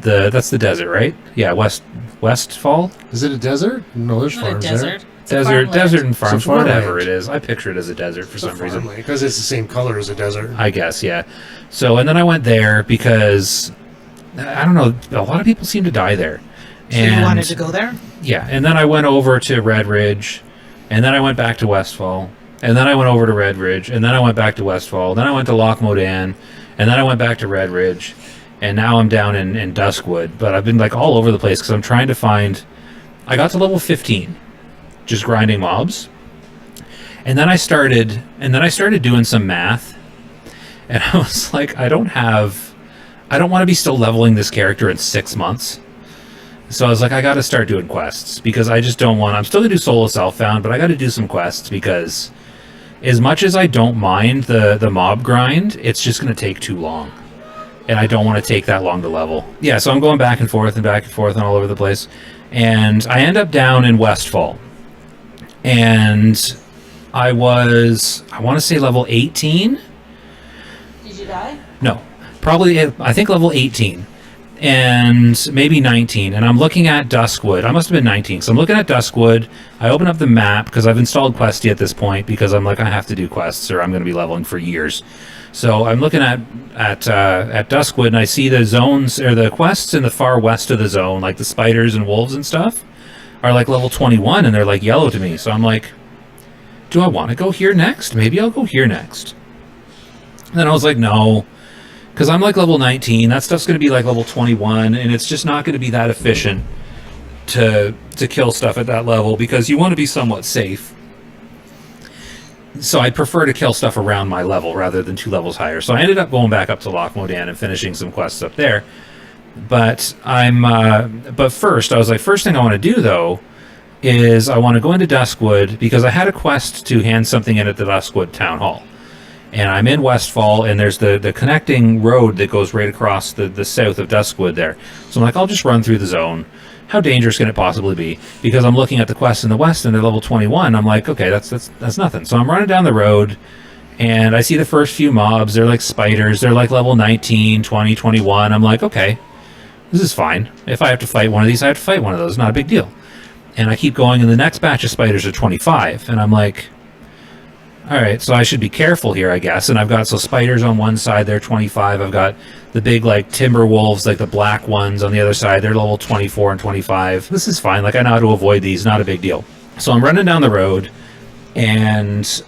That's the desert, right? Yeah, Westfall.
Is it a desert? No, there's
Not a
farms
desert.
there.
It's a farmland.
Desert and farms,
farmland.
whatever it is. I picture it as a desert for some reason.
Because it's the same color as a desert.
I guess, yeah. So, and then I went there because, I don't know, a lot of people seem to die there.
So you wanted to go there?
Yeah, and then I went over to Red Ridge, and then I went back to Westfall, and then I went over to Red Ridge, and then I went back to Westfall, then I went to Loch Modan, and then I went back to Red Ridge, and now I'm down in Duskwood. But I've been like all over the place because I'm trying to find, I got to level 15. Just grinding mobs, and then I started doing some math, and I was like, I don't want to be still leveling this character in 6 months. So I was like, I got to start doing quests, because I just don't want. I'm still gonna do solo self-found, but I got to do some quests, because as much as I don't mind the mob grind, it's just gonna take too long, and I don't want to take that long to level. Yeah, so I'm going back and forth and all over the place, and I end up down in Westfall. And I want to say level 18.
Did you die?
No, probably, I think level 18 and maybe 19. And I'm looking at Duskwood. I must have been 19. So I'm looking at Duskwood. I open up the map because I've installed Questy at this point, because I'm like, I have to do quests or I'm going to be leveling for years. So I'm looking at Duskwood, and I see the zones, or the quests in the far west of the zone, like the spiders and wolves and stuff, are like level 21, and they're like yellow to me. So I'm like, do I want to go here next? Maybe I'll go here next. And then I was like, no, because I'm like level 19. That stuff's going to be like level 21, and it's just not going to be that efficient to kill stuff at that level, because you want to be somewhat safe. So I prefer to kill stuff around my level rather than 2 levels higher. So I ended up going back up to Loch Modan and finishing some quests up there. But but first, I was like, first thing I want to do, though, is I want to go into Duskwood, because I had a quest to hand something in at the Duskwood Town Hall. And I'm in Westfall, and there's the connecting road that goes right across the south of Duskwood there. So I'm like, I'll just run through the zone. How dangerous can it possibly be? Because I'm looking at the quests in the west, and they're level 21. I'm like, okay, that's nothing. So I'm running down the road, and I see the first few mobs. They're like spiders. They're like level 19, 20, 21. I'm like, okay, this is fine. If I have to fight one of these, I have to fight one of those. Not a big deal. And I keep going, and the next batch of spiders are 25. And I'm like, all right, so I should be careful here, I guess. And I've got, so spiders on one side, they're 25. I've got the big, like, timber wolves, like the black ones on the other side. They're level 24 and 25. This is fine. Like, I know how to avoid these. Not a big deal. So I'm running down the road, and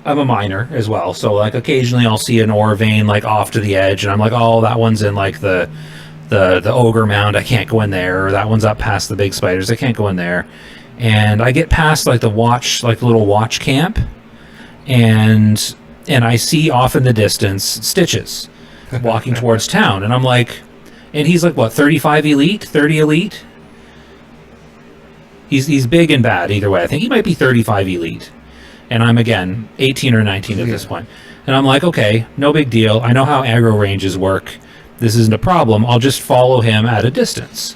I'm a miner as well. So, like, occasionally I'll see an ore vein, like, off to the edge, and I'm like, oh, that one's in, like, the ogre mound. I can't go in there. Or that one's up past the big spiders. I can't go in there. And I get past, like, the little watch camp, and I see off in the distance Stitches walking towards town. And I'm like, and he's like, what, 35 elite? 30 elite? He's big and bad either way. I think he might be 35 elite. And I'm, again, 18 or 19 at this point. And I'm like, okay, no big deal. I know how aggro ranges work. This isn't a problem. I'll just follow him at a distance.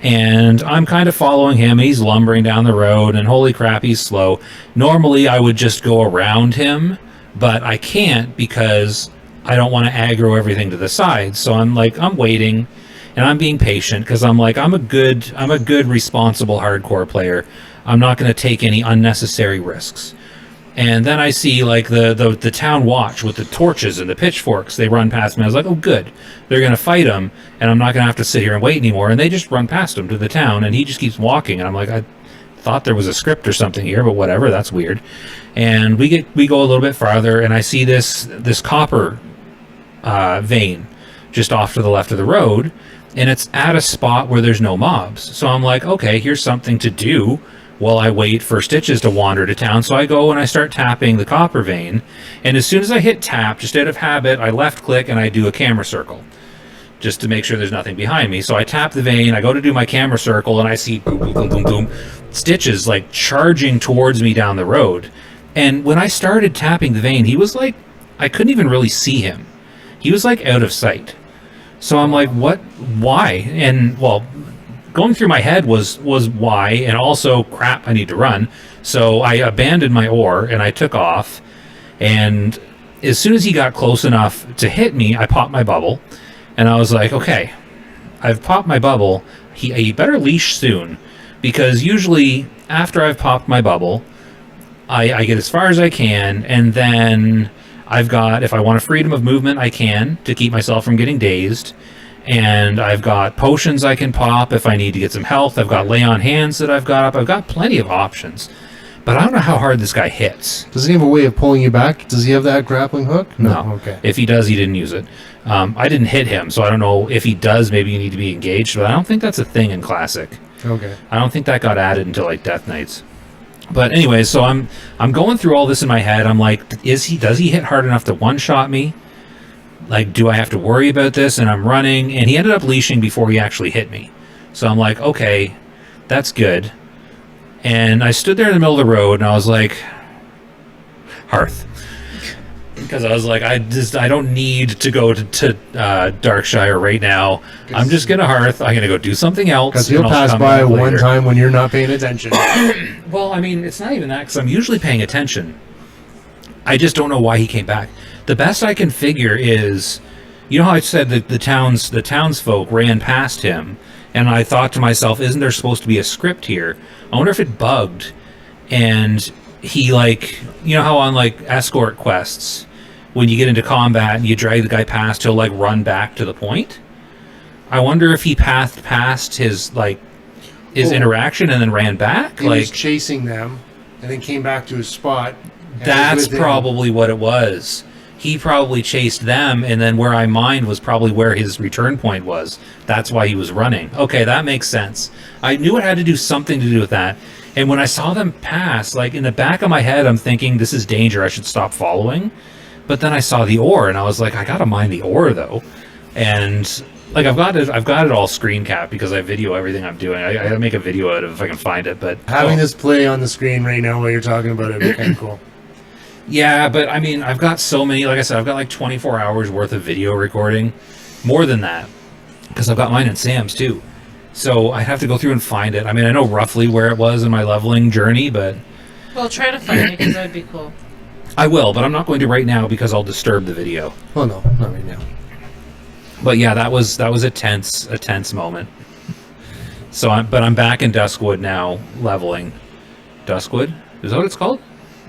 And I'm kind of following him. He's lumbering down the road, and holy crap, he's slow. Normally, I would just go around him, but I can't, because I don't want to aggro everything to the side. So I'm like, I'm waiting, and I'm being patient because I'm like, I'm a good, responsible hardcore player. I'm not going to take any unnecessary risks. And then I see like the town watch with the torches and the pitchforks. They run past me. I was like, oh, good. They're going to fight him, and I'm not going to have to sit here and wait anymore. And they just run past him to the town, and he just keeps walking. And I'm like, I thought there was a script or something here, but whatever. That's weird. And we go a little bit farther, and I see this copper vein just off to the left of the road, and it's at a spot where there's no mobs. So I'm like, okay, here's something to do while I wait for Stitches to wander to town. So I go and I start tapping the copper vein, and as soon as I hit tap, just out of habit, I left click and I do a camera circle just to make sure there's nothing behind me. So I tap the vein, I go to do my camera circle, and I see boom, boom, boom, boom, boom, Stitches like charging towards me down the road. And when I started tapping the vein, he was like, I couldn't even really see him. He was like out of sight. So I'm like, what? Why? And well, going through my head was why, and also crap, I need to run. So I abandoned my oar and I took off. And as soon as he got close enough to hit me, I popped my bubble, and I was like, okay, I've popped my bubble. He better leash soon, because usually after I've popped my bubble, I get as far as I can, and then I've got, if I want a freedom of movement, I can, to keep myself from getting dazed. And I've got potions I can pop if I need to get some health. I've got lay on hands that I've got up. I've got plenty of options. But I don't know how hard this guy hits.
Does he have a way of pulling you back? Does he have that grappling hook?
No.
Okay.
If he does, he didn't use it. I didn't hit him, so I don't know if he does. Maybe you need to be engaged, but I don't think that's a thing in Classic.
Okay.
I don't think that got added until like Death Knights. But anyway, so I'm going through all this in my head. I'm like, does he hit hard enough to one-shot me? Like, do I have to worry about this? And I'm running, and he ended up leashing before he actually hit me. So I'm like, okay, that's good. And I stood there in the middle of the road, and I was like, Hearth. Because I was like, I don't need to go to Darkshire right now. I'm just going to Hearth. I'm going to go do something else.
Because he'll
and I'll
pass
come
by
back
one
later.
time when you're not paying attention.
Well, I mean, it's not even that, because I'm usually paying attention. I just don't know why he came back. The best I can figure is, you know how I said that the townsfolk ran past him, and I thought to myself, isn't there supposed to be a script here? I wonder if it bugged, and he, like, you know how on like escort quests, when you get into combat and you drag the guy past, he'll like run back to the point. I wonder if he passed past his interaction and then ran back.
He
like
was chasing them and then came back to his spot. and
That's
was with them.
probably what it was. He probably chased them, and then where I mined was probably where his return point was. That's why he was running. Okay, that makes sense. I knew it had to do something to do with that. And when I saw them pass, like in the back of my head, I'm thinking, this is danger. I should stop following. But then I saw the ore, and I was like, I gotta mine the ore though. And like I've got it all screen capped because I video everything I'm doing. I gotta make a video out of it if I can find it. But
Having this play on the screen right now while you're talking about it would be kind of cool.
yeah, but I mean, I've got so many, like I said, I've got like 24 hours worth of video recording. More than that, because I've got mine and Sam's too. So I have to go through and find it. I mean, I know roughly where it was in my leveling journey, but
Well, try to find it because that would be cool.
I will, but I'm not going to right now because I'll disturb the video.
Well, no, not right now.
But yeah, that was a tense moment. So I'm back in Duskwood now, leveling. Duskwood? Is that what it's called?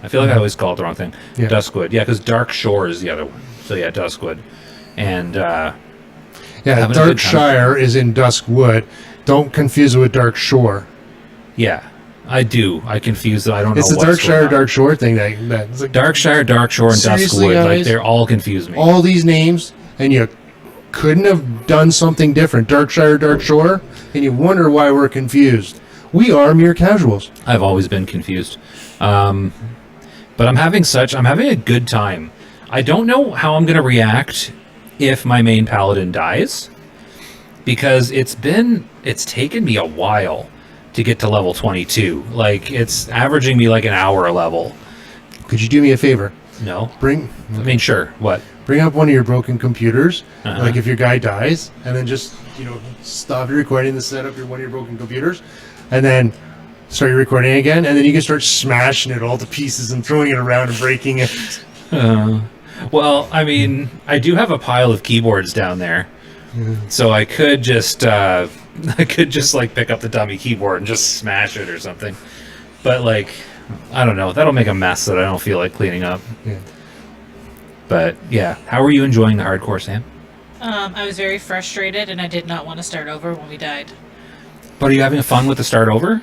I feel like I always call it the wrong thing.
Yeah.
Duskwood. Yeah, because Dark Shore is the other one. So yeah, Duskwood. And
Yeah,
having a good time.
Darkshire is in Duskwood. Don't confuse it with Dark Shore.
yeah, I do. I confuse them. I don't
It's
know
the
what's
Darkshire,
going on.
Dark Shore thing that's like
Darkshire, Dark Shore, and
Seriously,
Duskwood. Like
guys?
they're all confuse me.
all these names, and you couldn't have done something different. Darkshire, Dark Shore, and you wonder why we're confused. We are mere casuals.
I've always been confused. But I'm having a good time. I don't know how I'm going to react if my main paladin dies, because it's taken me a while to get to level 22. Like, it's averaging me like an hour a level.
Could you do me a favor?
No?
Bring
Sure. What?
bring up one of your broken computers,
Uh-huh.
like if your guy dies, and then just stop your recording to set up one of your broken computers, and then start your recording again, and then you can start smashing it all to pieces and throwing it around and breaking it.
Well, I mean, I do have a pile of keyboards down there. So I could just like pick up the dummy keyboard and just smash it or something. But like, I don't know. That'll make a mess that I don't feel like cleaning up.
Yeah.
But yeah, how are you enjoying the hardcore, Sam?
I was very frustrated, and I did not want to start over when we died.
But are you having fun with the start over?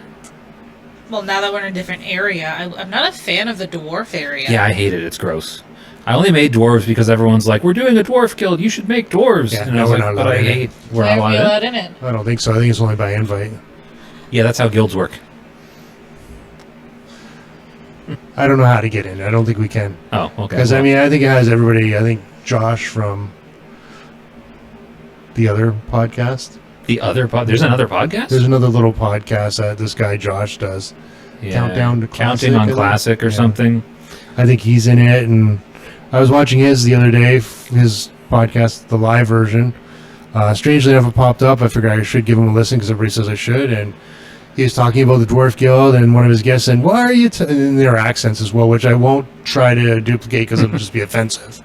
Well, now that we're in a different area, I'm not a fan of the dwarf area.
Yeah, I hate it. It's gross. I only made dwarves because everyone's like, "We're doing a dwarf guild. You should make dwarves."
Yeah,
and
no,
I was
we're
like,
not
"But
allowed
I
in it.
hate." We're
Why
not
are we
allowed
allowed
in?
in it?
I don't think so. I think it's only by invite.
Yeah, that's how guilds work.
I don't know how to get in. I don't think we can.
Oh, okay.
Because, I mean, I think it has everybody. I think Josh from the other podcast.
the other there's another podcast.
There's another little podcast that this guy Josh does.
Yeah.
Countdown to
Counting
Classic, I
on
think.
Classic or
Yeah.
something.
I think he's in it, and I was watching his the other day, his podcast, the live version. Strangely enough, it popped up. I figured I should give him a listen because everybody says I should, and he was talking about the Dwarf Guild, and one of his guests said, "Why are you?" In their accents as well, which I won't try to duplicate because it'll just be offensive.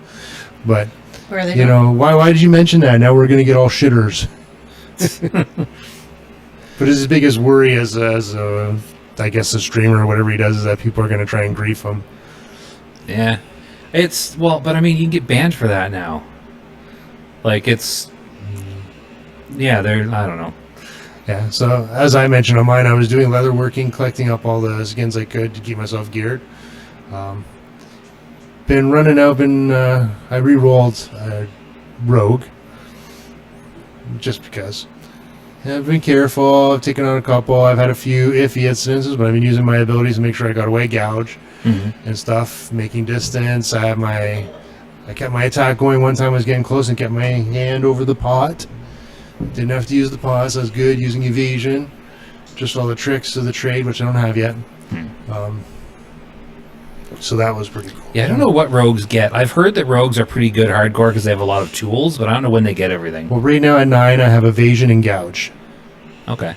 But
Where are they
you know, why did you mention that? Now we're gonna get all shitters. But his biggest worry as a, I guess, a streamer or whatever he does is that people are gonna try and grief him.
Yeah. It's but I mean, you can get banned for that now. Like it's yeah, I don't know.
Yeah, so as I mentioned on mine, I was doing leatherworking, collecting up all the skins I could to keep myself geared. Been running out, I re-rolled Rogue, just because. Yeah, I've been careful, I've taken on a couple, I've had a few iffy incidences, but I've been using my abilities to make sure I got away gouge and stuff, making distance. I kept my attack going one time I was getting close and kept my hand over the pot. Didn't have to use the pot, so I was good using evasion. Just all the tricks of the trade, which I don't have yet. So that was pretty cool.
Yeah, I don't know what rogues get. I've heard that rogues are pretty good hardcore because they have a lot of tools, but I don't know when they get everything.
Well, right now at 9, I have evasion and gouge.
Okay.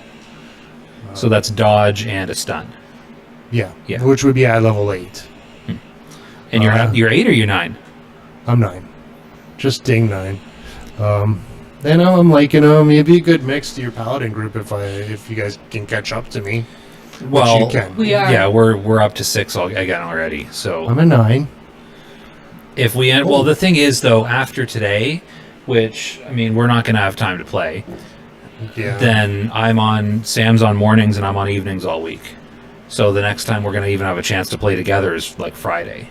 So that's dodge and a stun.
Yeah.
Yeah.
Which would be at level 8.
And you're 8 or you're 9?
I'm 9. Just ding 9. And I'm liking them. It'd be a good mix to your paladin group if you guys can catch up to me.
Well,
which you can.
We are.
yeah, we're up to 6 again already. So
I'm a 9.
if we end, well, the thing is though, after today, which I mean, we're not going to have time to play.
Yeah.
Then Sam's on mornings and I'm on evenings all week. So the next time we're going to even have a chance to play together is like Friday.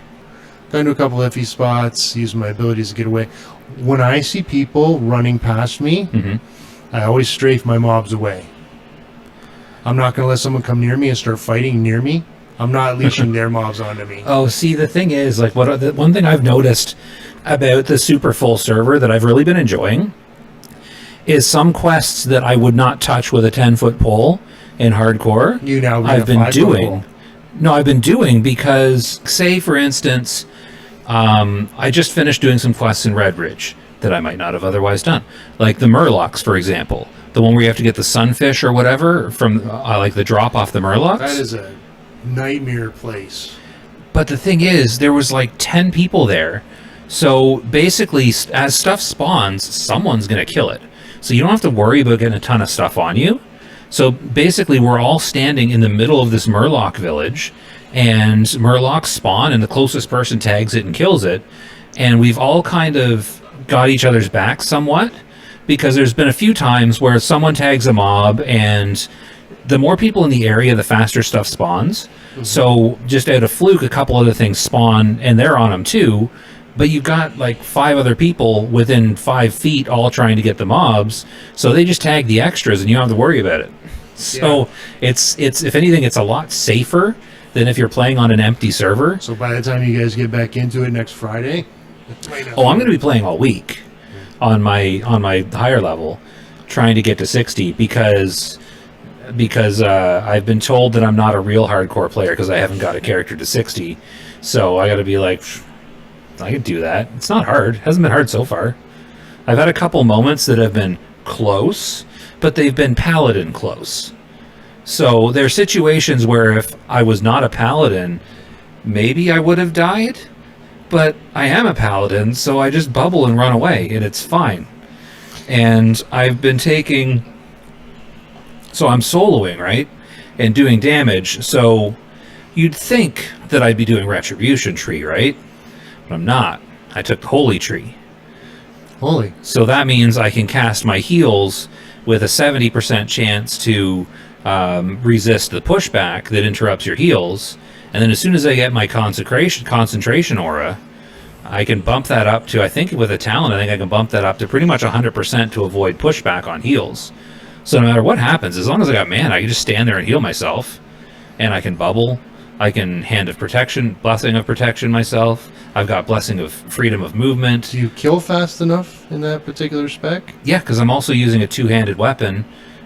Got into a couple iffy spots, using my abilities to get away. When I see people running past me, I always strafe my mobs away. I'm not going to let someone come near me and start fighting near me. I'm not leashing their mobs onto me.
Oh, see, the thing is, like, one thing I've noticed about the super full server that I've really been enjoying is some quests that I would not touch with a 10-foot pole in hardcore.
You now get
I've
a
been
5-foot
doing.
pole.
No, I've been doing because, say, for instance, I just finished doing some quests in Red Ridge that I might not have otherwise done, like the Murlocs, for example. The one where you have to get the sunfish or whatever from like the drop off the Murlocs.
That is a nightmare place.
But the thing is, there was like 10 people there. So basically, as stuff spawns, someone's going to kill it. So you don't have to worry about getting a ton of stuff on you. So basically, we're all standing in the middle of this Murloc village, and Murlocs spawn, and the closest person tags it and kills it. And we've all kind of got each other's back somewhat, because there's been a few times where someone tags a mob, and the more people in the area, the faster stuff spawns. So just out of fluke, a couple other things spawn, and they're on them too. But you've got like 5 other people within 5 feet all trying to get the mobs, so they just tag the extras, and you don't have to worry about it. So it's if anything, it's a lot safer than if you're playing on an empty server.
So by the time you guys get back into it next Friday,
Oh, I'm going to be playing all week on my higher level, trying to get to 60 because I've been told that I'm not a real hardcore player because I haven't got a character to 60. So I got to be like, I could do that. It's not hard. It hasn't been hard so far. I've had a couple moments that have been close, but they've been paladin close. So there are situations where if I was not a paladin, maybe I would have died. But I am a paladin, so I just bubble and run away, and it's fine. And I've been taking, so I'm soloing, right? And doing damage. So you'd think that I'd be doing Retribution Tree, right? But I'm not. I took Holy Tree.
Holy.
So that means I can cast my heals with a 70% chance to resist the pushback that interrupts your heals. And then as soon as I get my concentration aura, I can bump that up to, I think with a talent, I think I can bump that up to pretty much 100% to avoid pushback on heals. So no matter what happens, as long as I got mana, I can just stand there and heal myself. And I can bubble. I can Hand of Protection, Blessing of Protection myself. I've got Blessing of Freedom of Movement.
Do you kill fast enough in that particular spec?
Yeah, because I'm also using a two-handed weapon,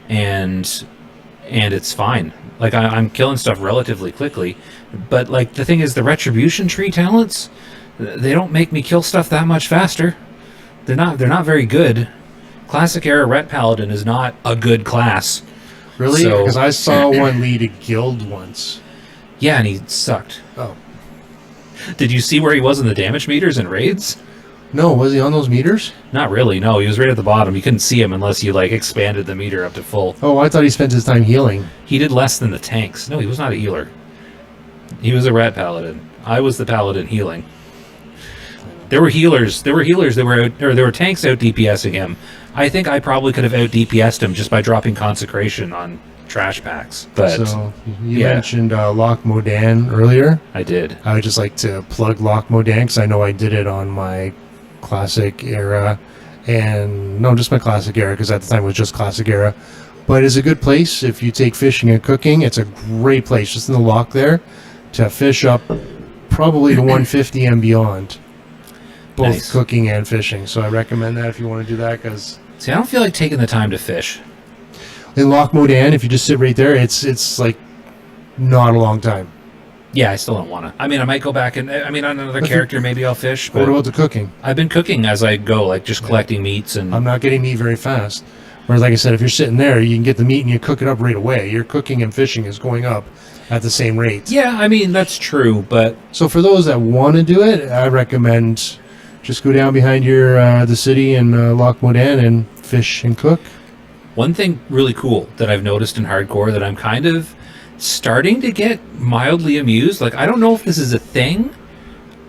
and it's fine. Like I'm killing stuff relatively quickly. But like the thing is, the Retribution Tree talents, they don't make me kill stuff that much faster. They're not very good. Classic era Ret Paladin is not a good class.
Really?
So-
Because I saw one lead a guild once.
Yeah, and he sucked.
Oh.
Did you see where he was in the damage meters and raids?
No, was he on those meters?
Not really. No, he was right at the bottom. You couldn't see him unless you like expanded the meter up to full.
Oh, I thought he spent his time healing.
He did less than the tanks. No, he was not a healer. He was a Rat Paladin. I was the Paladin healing. There were healers. There were tanks out DPSing him. I think I probably could have out DPSed him just by dropping consecration on trash packs. But
So you
yeah.
mentioned Loch Modan earlier.
I did.
I would just like to plug Loch Modan because I know I did it on my classic era, and no, just my classic era because at the time it was just classic era. But it's a good place if you take fishing and cooking. It's a great place just in the loch there to fish up probably to 150 and beyond, both
Nice.
cooking and fishing. So I recommend that if you want to do that because
See, I don't feel like taking the time to fish.
in Loch Modan, if you just sit right there, it's like not a long time.
Yeah, I still don't want to. I mean, I might go back and on another character, maybe I'll fish.
What
But
about the cooking?
I've been cooking as I go, like just collecting meats and.
I'm not getting meat very fast. Whereas, like I said, if you're sitting there, you can get the meat and you cook it up right away. Your cooking and fishing is going up at the same rate.
Yeah, I mean that's true, but
So for those that want to do it, I recommend just go down behind your the city in Loch Modan and fish and cook.
one thing really cool that I've noticed in hardcore that I'm kind of starting to get mildly amused. Like I don't know if this is a thing,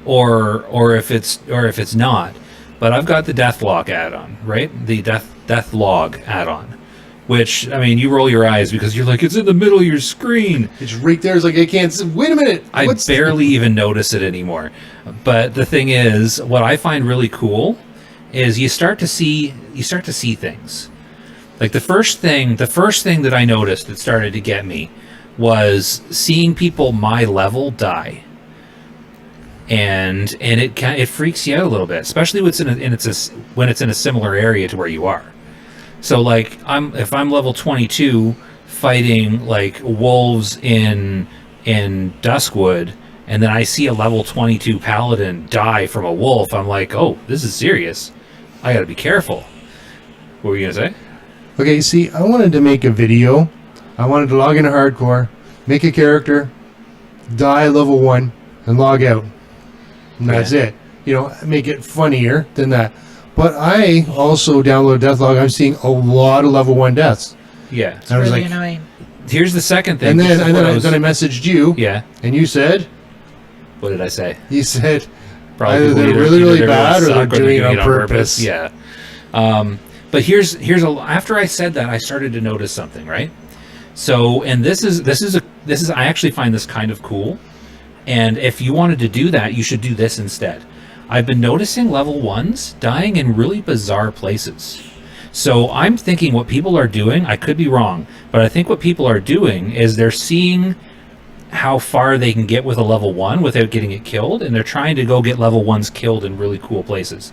or if it's not, but I've got the Deathlog add-on, right? The Deathlog add-on, which I mean, you roll your eyes because you're like it's in the middle of your screen.
It's right there. It's like I can't. Wait a minute.
I
What's
barely even notice it anymore. But the thing is, what I find really cool is you start to see things. Like the first thing that I noticed that started to get me was seeing people my level die. And it freaks you out a little bit, especially when it's in a similar area to where you are. So like if I'm level 22 fighting like wolves in Duskwood, and then I see a level 22 paladin die from a wolf, I'm like, oh, this is serious. I gotta be careful. What were you gonna say?
Okay, see, I wanted to make a video. I wanted to log into hardcore, make a character, die level 1, and log out. And that's
Yeah.
it. You know, make it funnier than that. But I also downloaded Deathlog. I'm seeing a lot of level 1 deaths.
Yeah.
I was
really
like,
annoying.
Here's the second thing.
and then
This is
and
what
then
I
I,
was-
then I messaged you,
yeah.
and you said,
What did I say?
you said,
Probably
Either they're
either-
really,
either
really
they're
bad or
suck
they're doing it on
it
purpose.
Yeah. But here's after I said that, I started to notice something, right? So, and this is I actually find this kind of cool. And if you wanted to do that, you should do this instead. I've been noticing level 1s dying in really bizarre places. So I'm thinking what people are doing, I could be wrong, but I think what people are doing is they're seeing how far they can get with a level 1 without getting it killed, and they're trying to go get level 1s killed in really cool places.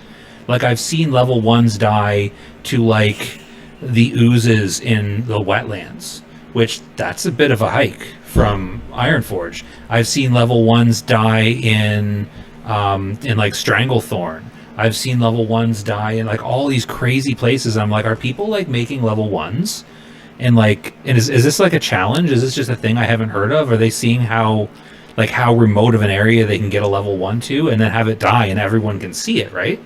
Like I've seen level 1s die to like the oozes in the wetlands, which that's a bit of a hike from Ironforge. I've seen level 1s die in like Stranglethorn. I've seen level 1s die in like all these crazy places. I'm like, are people like making level 1s? And like, and is this like a challenge? Is this just a thing I haven't heard of? Are they seeing how remote of an area they can get a level 1 to and then have it die and everyone can see it, right?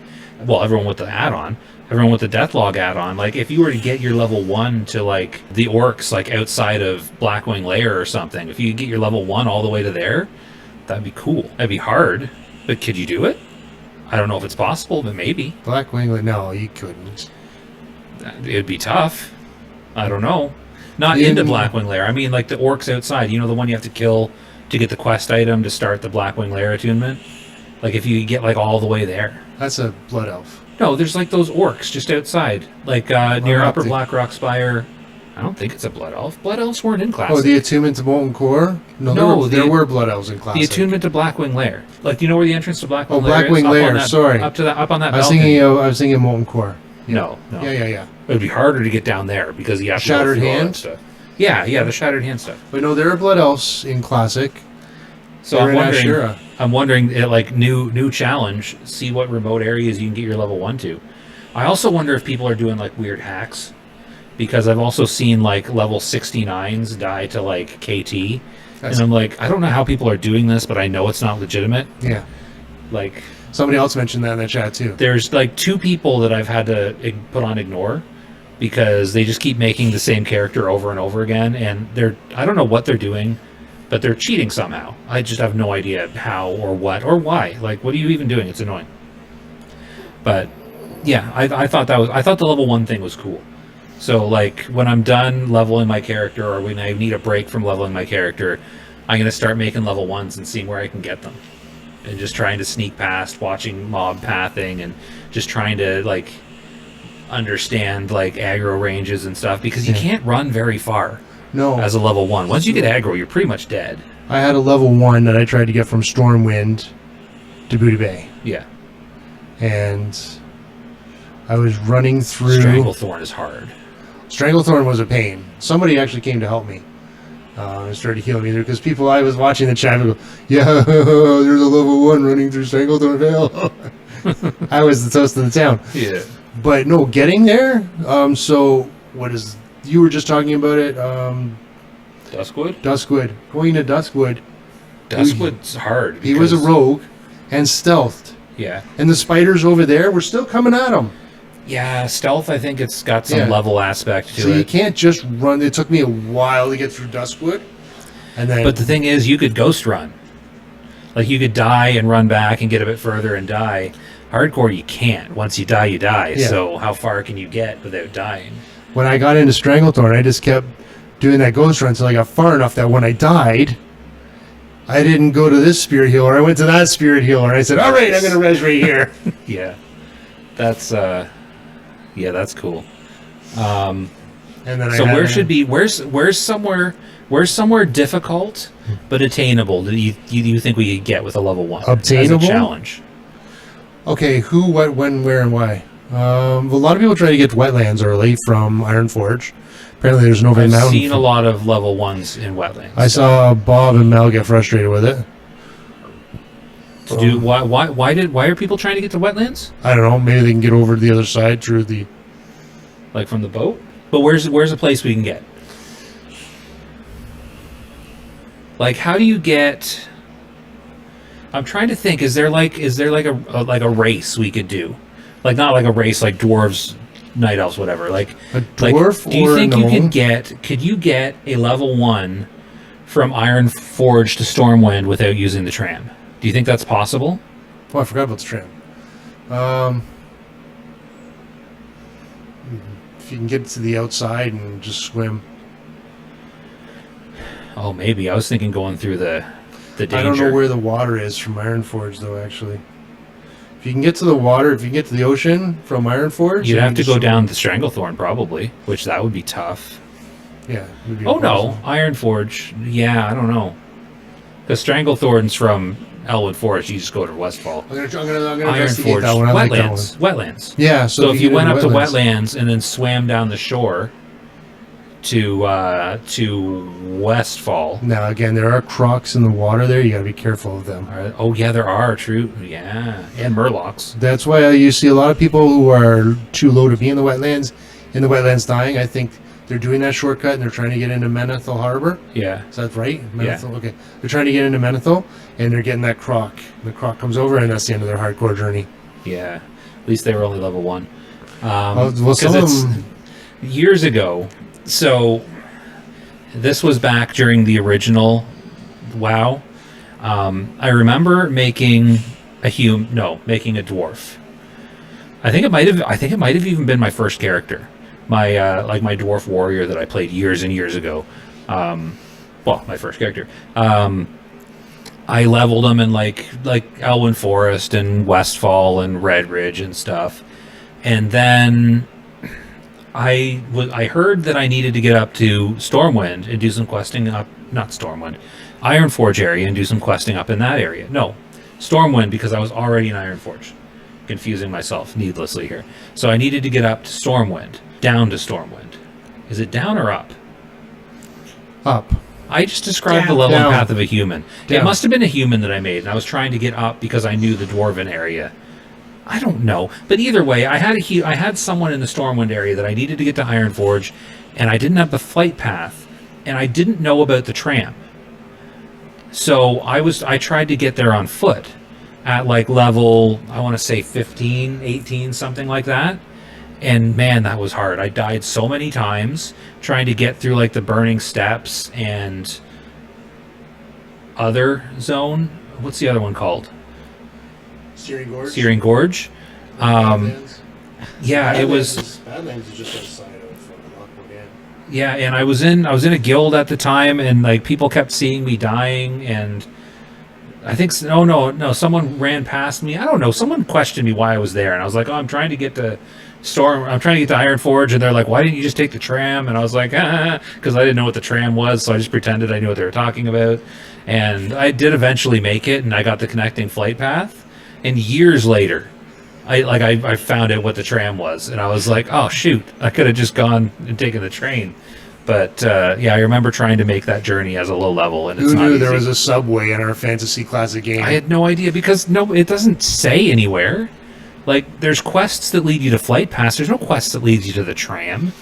Well, everyone with the add-on. everyone with the Deathlog add-on. Like, if you were to get your level 1 to, like, the orcs, like, outside of Blackwing Lair or something, if you could get your level 1 all the way to there, that'd be cool. That'd be hard, but could you do it? I don't know if it's possible, but maybe.
Blackwing, no, you couldn't.
It'd be tough. I don't know. Not
In-
into Blackwing Lair. I mean, like, the orcs outside. You know, the one you have to kill to get the quest item to start the Blackwing Lair attunement? Like, if you get, like, all the way there.
That's a blood elf.
No, there's like those orcs just outside, like near
not
Upper
the-
Blackrock Spire. I don't think it's a blood elf. Blood elves weren't in Classic.
Oh, the attunement to Molten Core? No,
No,
there
the-
were blood elves in
the
Classic.
attunement to Blackwing Lair. Like, do you know where the entrance to Blackwing
Oh,
Lair is?
Blackwing
Up on
Lair,
that-
sorry.
up on that
I was
balcony.
thinking Molten Core.
No.
Yeah.
It would be harder to get down there because you have to go
Shattered
through all that
Hand?
stuff. Yeah, the Shattered Hand stuff.
But no, there are blood elves in Classic.
So
They're
I'm
in
wondering,
Ashura.
like, new challenge. See what remote areas you can get your level 1 to. I also wonder if people are doing like weird hacks, because I've also seen like level 69s die to like KT,
That's-
and I'm like, I don't know how people are doing this, but I know it's not legitimate.
Yeah.
Like,
Somebody else mentioned that in the chat too.
there's like 2 people that I've had to put on ignore because they just keep making the same character over and over again, and I don't know what they're doing, but they're cheating somehow. I just have no idea how or what or why. Like, what are you even doing? It's annoying. But yeah, I thought the level 1 thing was cool. So, like, when I'm done leveling my character, or when I need a break from leveling my character, I'm gonna start making level 1s and seeing where I can get them, and just trying to sneak past, watching mob pathing, and just trying to like understand like aggro ranges and stuff, because you
Yeah.
can't run very far
No,
as a level 1. Once you get aggro, you're pretty much dead.
I had a level 1 that I tried to get from Stormwind to Booty Bay,
Yeah,
and I was running through.
Stranglethorn is hard.
Stranglethorn was a pain. Somebody actually came to help me and started healing me there, because people I was watching the chat would go, yeah, there's a level 1 running through Stranglethorn Vale. I was the toast of the town.
Yeah.
But no, getting there. So what is? You were just talking about it.
Duskwood?
Duskwood. Going to Duskwood.
Duskwood's hard.
He was a
because-
rogue and stealthed,
Yeah.
and the spiders over there were still coming at him.
Yeah, stealth, I think it's got some
Yeah.
level aspect to
So you
it.
can't just run. It took me a while to get through Duskwood, and then.
But the thing is, you could ghost run. Like, you could die and run back and get a bit further and die. Hardcore, you can't. Once you die, you die.
Yeah.
So how far can you get without dying?
when I got into Stranglethorn, I just kept doing that ghost run until I got far enough that when I died, I didn't go to this spirit healer. I went to that spirit healer, and I said, "All right, I'm gonna res right here."
Yeah. That's cool.
And then
So
I had
where
a-
should be where's somewhere difficult but attainable that you think we could get with a level 1
Obtainable?
as a challenge?
Okay, who, what, when, where, and why? Well, a lot of people try to get to wetlands early from Ironforge. Apparently, there's an over
I've
mountain.
seen a lot of level 1s in wetlands.
I saw Bob and Mel get frustrated with it.
Why are people trying to get to wetlands?
I don't know. Maybe they can get over to the other side through the.
Like from the boat? But where's a place we can get? Like, how do you get? I'm trying to think. Is there like a race we could do? Like, not like a race like dwarves, night elves, whatever. Like
A dwarf
do you
or a
think you
gnome?
could you get a level 1 from Ironforge to Stormwind without using the tram? Do you think that's possible?
Oh, I forgot about the tram. If you can get to the outside and just swim.
Oh, maybe. I was thinking going through the danger.
I don't know where the water is from Ironforge, though, actually. If you can get to the water, if you can get to the ocean from Ironforge...
You'd
you
have
can
to
just
go
swim.
down the Stranglethorn, probably, which that would be tough.
Yeah. it would be
Oh, no.
impossible.
Ironforge. Yeah, I don't know. Because Stranglethorn's from Elwood Forest. You just go to Westfall.
I'm gonna investigate
Ironforge.
that one. I like that one.
Wetlands.
Yeah,
So if
can
you
get
went up
into
to wetlands and then swam down the shore to Westfall.
Now, again, there are crocs in the water there. You got to be careful of them.
Oh, yeah, there are. True. Yeah. And Murlocs.
That's why you see a lot of people who are too low to be in the wetlands dying. I think they're doing that shortcut and they're trying to get into Menethil Harbor.
Yeah.
Is that right?
Yeah.
Menethil? Okay. They're trying to get into Menethil and they're getting that croc. The croc comes over and that's the end of their hardcore journey.
Yeah. At least they were only level 1.
Well, some of
it's
them,
years ago. So this was back during the original WoW. I remember making making a dwarf. I think it might have even been my first character, my like my dwarf warrior that I played years and years ago. Well, my first character. I leveled them in like Elwyn Forest and Westfall and Red Ridge and stuff, and then I heard that I needed to get up to Stormwind and do some questing up, not Stormwind, Ironforge area and do some questing up in that area. No, Stormwind, because I was already in Ironforge. Confusing myself needlessly here. So I needed to get up to Stormwind, down to Stormwind. Is it down or up?
up.
I just described the
Down.
leveling
Down.
path of a human. It
Down.
must have been a human that I made, and I was trying to get up because I knew the dwarven area. I don't know, but either way, I had someone in the Stormwind area that I needed to get to Ironforge, and I didn't have the flight path, and I didn't know about the tram. So I tried to get there on foot at like level, I want to say 15, 18, something like that. And man, that was hard. I died so many times trying to get through like the Burning Steps and other zone. What's the other one called?
Searing Gorge.
Searing Gorge. Yeah, it was.
Badlands is just outside of Lockwood Inn.
Yeah, and I was in a guild at the time, and like people kept seeing me dying, and I think no, someone ran past me. I don't know. Someone questioned me why I was there, and I was like, "Oh, I'm trying to get to Ironforge," and they're like, "Why didn't you just take the tram?" And I was like, because I didn't know what the tram was, so I just pretended I knew what they were talking about. And I did eventually make it, and I got the connecting flight path. And years later, I found out what the tram was, and I was like, "Oh shoot, I could have just gone and taken the train." But yeah, I remember trying to make that journey as a low level, and it's
Who
not
knew there
easy.
was a subway in our Fantasy Classic game?
I had no idea because it doesn't say anywhere. Like, there's quests that lead you to Flight Pass. There's no quests that leads you to the tram.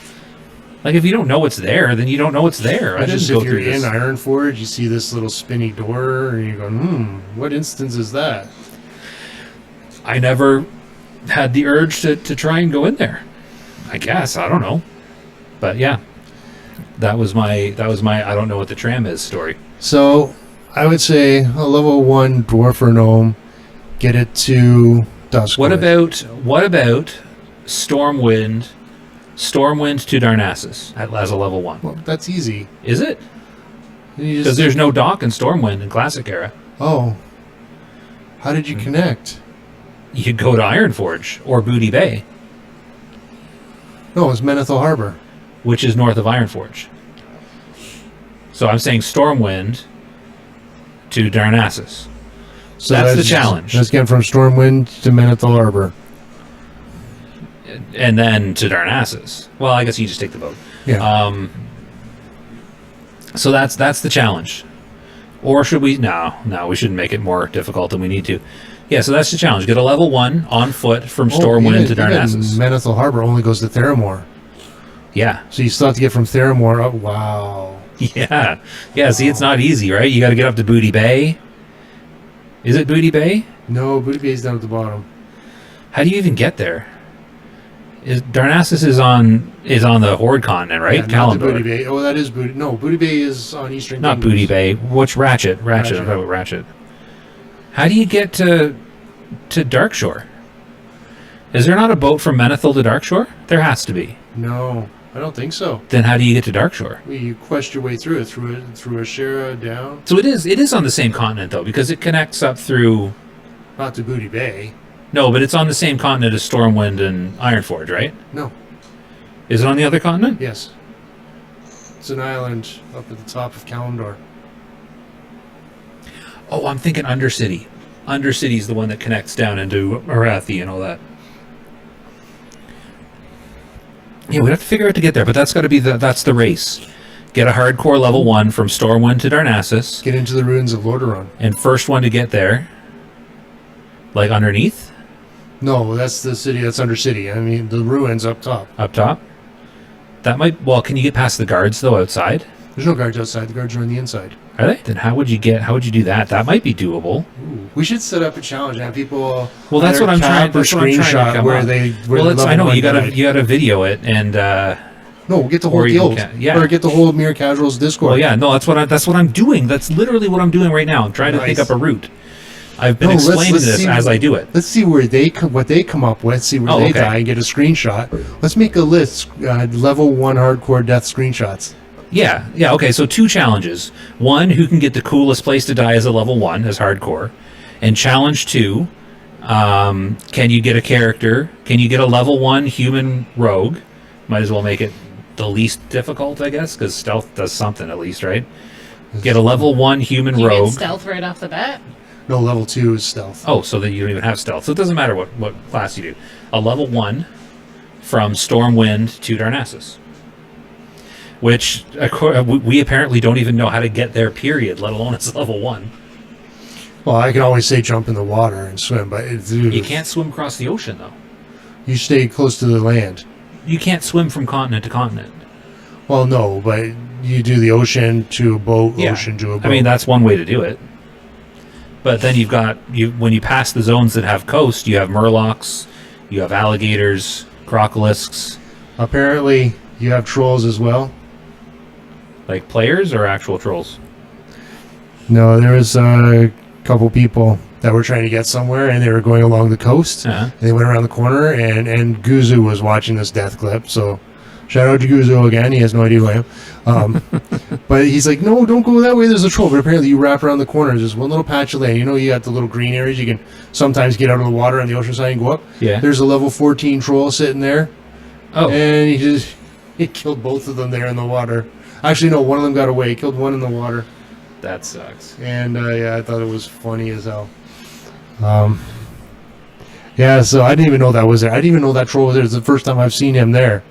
Like, if you don't know what's there, then you don't know what's there. I
Just
didn't
if
go
you're
through
in
this.
Ironforge, you see this little spinny door, and you go, what instance is that?
I never had the urge to try and go in there. I guess, I don't know. But yeah, that was my I don't know what the tram is story.
So, I would say a level 1 dwarf or gnome, get it to Duskwood.
What about Stormwind to Darnassus as a level 1?
Well, that's easy.
Is it?
You
Because
just-
there's no dock in Stormwind in Classic Era.
Oh. How did you connect?
You could go to Ironforge or Booty Bay,
No, it's Menethil Harbor.
which is north of Ironforge. So I'm saying Stormwind to Darnassus.
So
That's the challenge.
That's getting from Stormwind to Menethil Harbor.
And then to Darnassus. Well, I guess you just take the boat.
Yeah.
So that's the challenge. Or should we? No, we shouldn't make it more difficult than we need to. Yeah, so that's the challenge. Get a level 1 on foot from Stormwind to Darnassus.
Menethil Harbor only goes to Theramore.
Yeah.
So you still have to get from Theramore up. Wow.
Yeah. Yeah, see, it's not easy, right? You got to get up to Booty Bay. Is it Booty Bay?
No, Booty Bay's down at the bottom.
How do you even get there? Darnassus is on the Horde continent, right?
Yeah, not the
Kalimdor.
Booty Bay. Oh, that is Booty. No, Booty Bay is on Eastern
Not
Kingdoms.
Booty Bay. Which Ratchet? I'm talking about Ratchet. How do you get to Darkshore? Is there not a boat from Menethil to Darkshore? There has to be.
No, I don't think so.
Then how do you get to Darkshore?
Well, you quest your way through it, through Ashera down,
So it is on the same continent though, because it connects up through.
not to Booty Bay.
No, but it's on the same continent as Stormwind and Ironforge, right?
No,
Is it on the other continent?
yes. It's an island up at the top of Kalimdor.
Oh, I'm thinking Undercity. Undercity's the one that connects down into Arathi and all that. Yeah, we'd have to figure out to get there, but that's got to be that's the race. Get a hardcore level 1 from Stormwind to Darnassus,
Get into the ruins of Lordaeron.
and first one to get there, like underneath,
No, that's the city. That's Undercity. I mean, the ruins up top.
up top. That might. Well, can you get past the guards though outside?
There's no guards outside. The guards are on the inside.
Are they? Then how would you do that? That might be doable.
We should set up a challenge and have people.
Well, that's
either
what I'm trying.
cap or
That's what I'm trying to
screenshot
come
where
up.
they.
Well,
Where
I know you
got
gotta video it and.
No, get the
Or
whole
you
guild.
can- yeah.
Or get the whole Mere Casuals Discord.
Well, yeah, no, that's what I'm doing. That's literally what I'm doing right now. I'm trying to think
Nice.
up a route. I've been
No, let's
explaining this
see-
as I do it.
Let's see where they what they come up with. See where
Oh,
they
okay.
die and get a screenshot. Let's make a list. Level 1 hardcore death screenshots.
Yeah, okay. So 2 challenges. One, who can get the coolest place to die as a level 1 as hardcore, and challenge 2, can you get a character? Can you get a level 1 human rogue? Might as well make it the least difficult, I guess, because stealth does something at least, right? Get a level 1 human
You
rogue.
get stealth right off the bat.
No, level 2 is stealth.
Oh, so that you don't even have stealth. So it doesn't matter what class you do. A level 1 from Stormwind to Darnassus. Which we apparently don't even know how to get there, period, let alone it's level 1.
Well, I can always say jump in the water and swim, but
You can't swim across the ocean, though.
You stay close to the land.
You can't swim from continent to continent.
Well, no, but you do the ocean to a boat, ocean to a boat.
I mean, that's one way to do it. But then you've got, when you pass the zones that have coast, you have murlocs, you have alligators, crocolisks.
Apparently, you have trolls as well.
Like players or actual trolls?
No, there was a couple people that were trying to get somewhere, and they were going along the coast.
Yeah.
And they went around the corner, and Guzu was watching this death clip. So, shout out to Guzu again. He has no idea who I am. But he's like, no, don't go that way. There's a troll. But apparently, you wrap around the corner. There's just one little patch of land. You know, you got the little green areas. You can sometimes get out of the water on the ocean side and go up.
Yeah.
There's a level 14 troll sitting there.
Oh.
And he killed both of them there in the water. Actually, no, one of them got away. He killed one in the water.
That sucks.
And yeah, I thought it was funny as hell. Yeah, so I didn't even know that was there. I didn't even know that troll was there. It's the first time I've seen him there,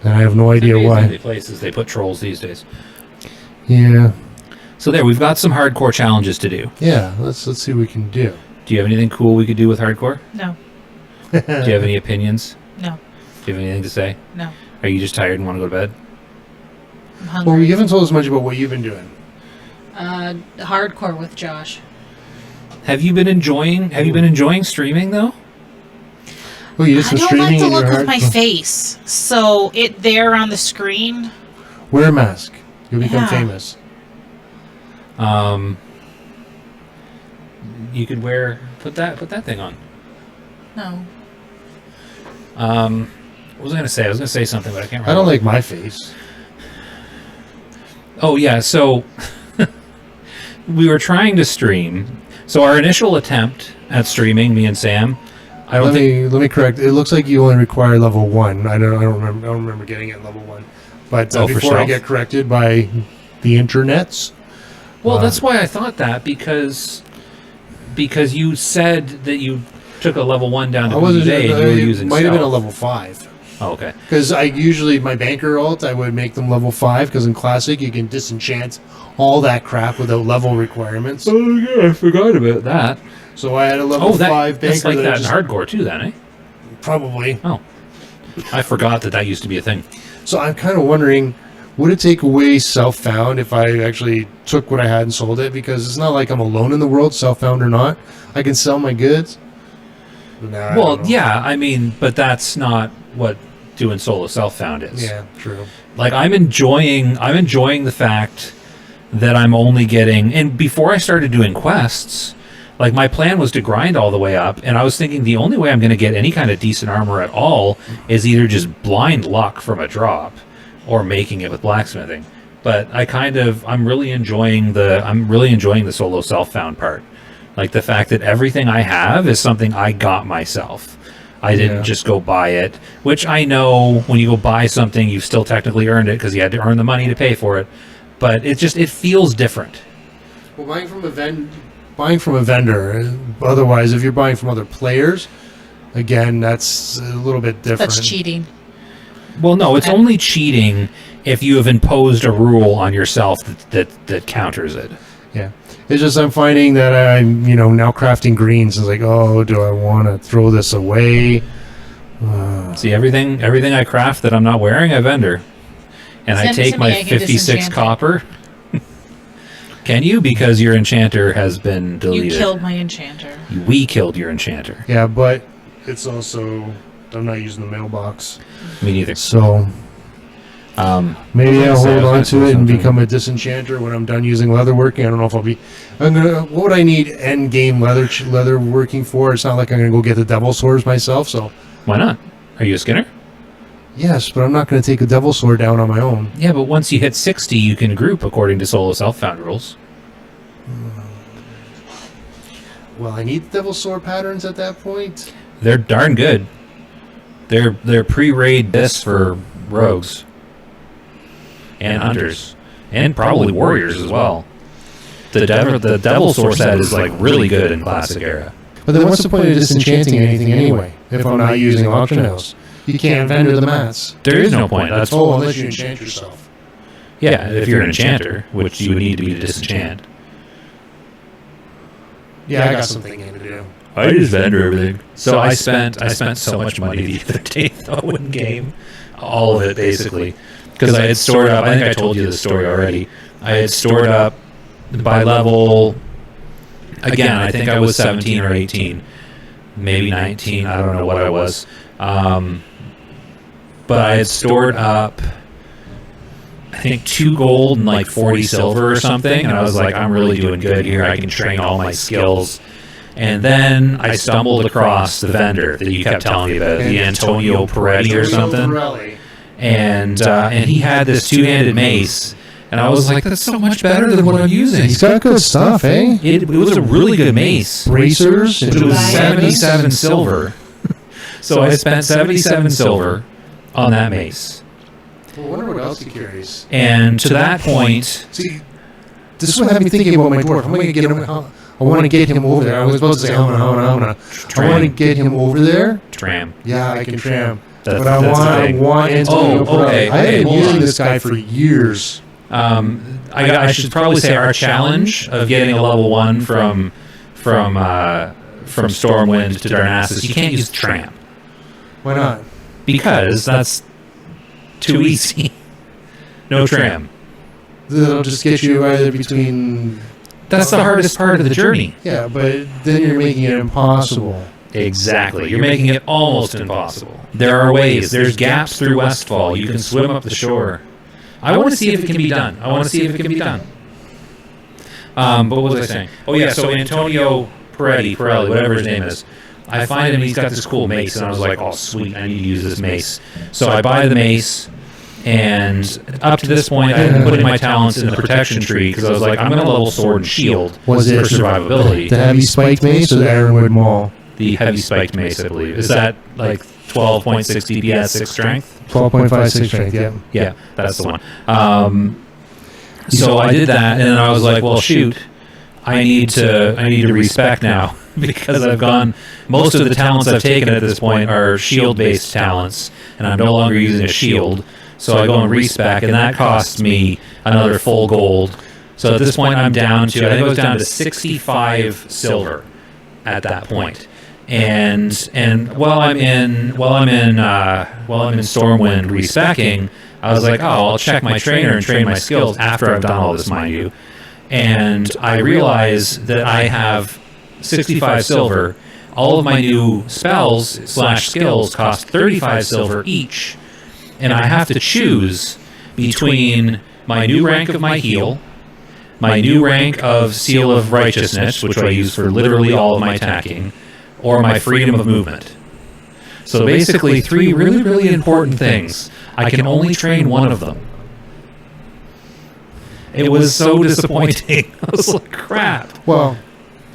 and I have no idea why.
The places they put trolls these days.
Yeah,
So there, we've got some hardcore challenges to do.
yeah. Let's see what we can do.
Do you have anything cool we could do with hardcore?
No,
Do you have any opinions?
no,
Do you have anything to say?
no.
Are you just tired and want to go to bed?
I'm hungry.
Well, you haven't told us much about what you've been doing.
Hardcore with Josh.
Have you been enjoying streaming though?
Oh, you just
I
been
don't
streaming
like to
in
look
your
with my
heart?
face, so it there on the screen.
Wear a mask. You'll become
Yeah.
famous.
You could put that thing on.
No,
What was I gonna say? I was gonna say something, but I can't remember.
I don't like my face.
Oh yeah, so we were trying to stream. So our initial attempt at streaming, me and Sam, I don't think.
Let me correct. It looks like you only require level 1. I don't remember getting it level 1. But
Oh, for
before I
stealth?
get corrected by the internets.
Well, that's why I thought that because you said that you took a level 1 down to
I wasn't.
today and you were using.
It might have been a
stealth.
level 5.
Oh, okay.
Because I usually my banker ult I would make them level 5 because in classic you can disenchant all that crap without level requirements.
Oh yeah, I forgot about that.
So I had a level 5 banker
that's like
that
that in
just,
hardcore too, then, eh?
probably.
Oh, I forgot that used to be a thing.
So I'm kind of wondering, would it take away self-found if I actually took what I had and sold it? Because it's not like I'm alone in the world, self-found or not. I can sell my goods. Nah, I
Well,
don't know.
yeah, I mean, but that's not what doing solo self-found is.
Yeah, true.
Like I'm enjoying the fact that I'm only getting, and before I started doing quests, like my plan was to grind all the way up, and I was thinking the only way I'm going to get any kind of decent armor at all is either just blind luck from a drop or making it with blacksmithing. But I'm really enjoying the solo self-found part. Like the fact that everything I have is something I got myself. I didn't
Yeah.
just go buy it, which I know when you go buy something, you've still technically earned it because you had to earn the money to pay for it. But it feels different.
Well, buying from a vendor. Otherwise, if you're buying from other players, again, that's a little bit different.
that's cheating.
Well, no, it's only cheating if you have imposed a rule on yourself that counters it.
Yeah. It's just I'm finding that I'm, now crafting greens. It's like, oh, do I want to throw this away?
See, everything I craft that I'm not wearing, I vendor. and I
Send it
take
to
my
me, I can
56
disenchant it.
copper. Can you? Because your enchanter has been deleted.
You killed my enchanter.
We killed your enchanter.
Yeah, but it's also I'm not using the mailbox,
Me neither.
so maybe I'll hold on to it and become a disenchanter when I'm done using leatherworking. I don't know if I'll be. What would I need end game leather working for? It's not like I'm gonna go get the devil swords myself. So
Why not? Are you a skinner?
yes, but I'm not gonna take a devil sword down on my own.
Yeah, but once you hit 60, you can group according to Solo Self-Found rules.
Well, I need devil sword patterns at that point.
They're darn good. They're pre-raid this for rogues and hunters and probably warriors as well. The devil sword set is like really good in classic era.
But then what's the point of disenchanting anything anyway? If I'm not using auction house, you can't vendor the mats.
There is no point. That's
Unless you enchant yourself.
yeah. If you're an enchanter, which you would need to be to disenchant.
Yeah, I got some thinking to do.
I just vendor everything. So I spent so much money the other day though in game, all of it basically, because I had stored up. I think I told you this story already. I had stored up by level. Again, I think I was 17 or 18, maybe 19. I don't know what I was, but I had stored up. I think 2 gold and like 40 silver or something, and I was like, I'm really doing good here. I can train all my skills. And then I stumbled across the vendor that you kept telling me about, the Antonio Peretti or something, and he had this 2-handed mace, and I was like, that's so much better than what I'm using.
He's got good stuff, eh?
It was a really good mace,
Bracers.
but it was 77 silver. So I spent 77 silver on that mace.
I wonder what else he carries.
And to that point,
See, this is what had me thinking about my dwarf. I'm going to get him. I want to get him over there. I was about to say, I want to get him over there.
tram.
Yeah, I can tram.
That's-
But I
that's the
want
thing.
Antonio
Oh, okay.
Peretti. I have been
Hold
using
on.
this guy for years.
I should probably say our challenge of getting a level 1 from Stormwind to Darnassus, you can't use the tram
Why not?
because that's too easy. No tram.
That'll just get you either between.
That's the hardest part of the journey.
Yeah, but then you're making it impossible.
Exactly. You're making it almost impossible. There are ways. There's gaps through Westfall. You can swim up the shore. I want to see if it can be done. But what was I saying? Oh yeah, so Antonio Pirelli, whatever his name is. I find him, he's got this cool mace, and I was like, oh sweet, I need to use this mace. So I buy the mace, and up to this point, I hadn't put in my talents in the protection tree, because I was like, I'm going to level sword and shield
Was
for
it
survivability.
the heavy spiked mace or the Ironwood Maul?
The heavy spiked mace, I believe. Is that like 12.6 DPS, 6 strength?
12.56 strength, yeah.
Yeah, that's the one. So I did that, and then I was like, well, shoot, I need to respec now because I've gone. Most of the talents I've taken at this point are shield-based talents, and I'm no longer using a shield. So I go and respec, and that costs me another full gold. So at this point, I'm down to, I think I was down to 65 silver at that point. And while I'm in Stormwind respecking, I was like, oh, I'll check my trainer and train my skills after I've done all this, mind you. And I realize that I have 65 silver. All of my new spells/skills cost 35 silver each. And I have to choose between my new rank of my heal, my new rank of Seal of Righteousness, which I use for literally all of my attacking, or my freedom of movement. So basically 3 really, really important things. I can only train one of them. It was so disappointing. I was like, crap.
Well,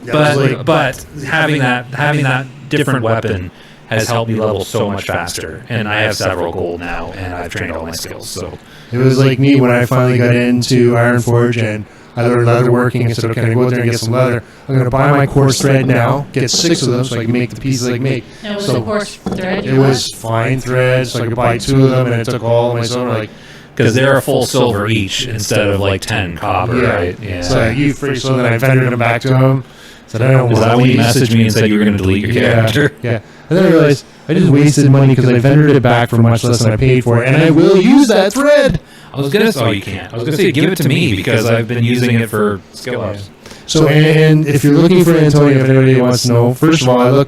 But having that different weapon has helped me level so much faster, and I have several gold now, and I've trained all my skills. So
it was like me when I finally got into Ironforge and I learned leatherworking and said, okay, I'm going to go out there and get some leather. I'm going to buy my coarse thread now, get 6 of them so I can make the pieces I can make.
No, it was
So
a coarse thread.
it was fine thread, so I could buy 2 of them, and it took all of my silver. Like,
because they're a full silver each instead of like 10 copper, right? Yeah.
So then I vended them back to him. Said, I don't
Is
want
that when you
these.
messaged me and said you were going to delete your character?
Yeah. And then I realized I just wasted money because I vendored it back for much less than I paid for it, and I will use that thread.
I was gonna say, oh, you can't. I was gonna say, give it to me because I've been using it for skill ups.
So, and if you're looking for Antonio, if anybody wants to know, first of all,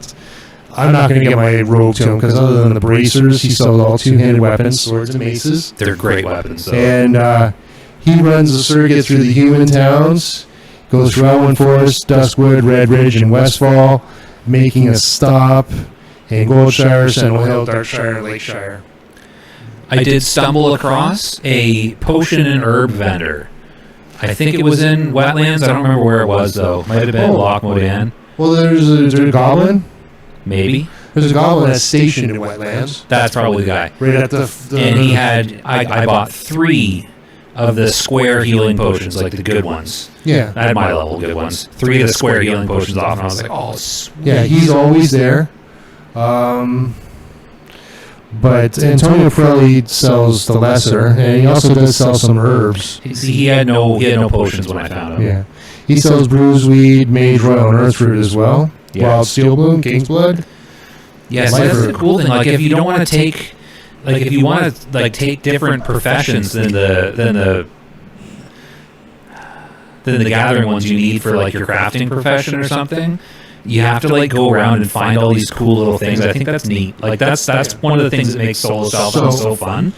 I'm not going to get my rogue to him because other than the bracers, he sells all two-handed weapons, swords and maces.
They're great weapons. So.
And he runs a circuit through the human towns, goes through Elwyn Forest, Duskwood, Red Ridge, and Westfall, making a stop in Goldshire, Sentinel Hill, Darkshire, and Lakeshire.
I did stumble across a potion and herb vendor. I think it was in Wetlands. I don't remember where it was, though. Might have been Loch Modan.
Well, there's a goblin.
Maybe.
There's a goblin that's stationed in Wetlands.
That's probably the guy.
Right at the
And he had... I bought 3 of the square healing potions, like the good ones.
Yeah.
I had my level good ones. 3 of the square healing potions off, and I was like, oh, sweet.
Yeah, he's always there. But Antonio Pirelli sells the lesser, and he also does sell some herbs.
See, he had no potions when I found him.
Yeah. He sells bruiseweed, mage royal, and earthroot as well.
Yeah.
Wild steel bloom, king's blood.
Yeah, so that's the cool thing. Like, if you don't want to take... Like, if you want to, like, take different professions than the gathering ones you need for, like, your crafting profession or something, you have to, like, go around and find all these cool little things. I think that's neat. Like, that's one of the things that makes Solo Southbound so fun.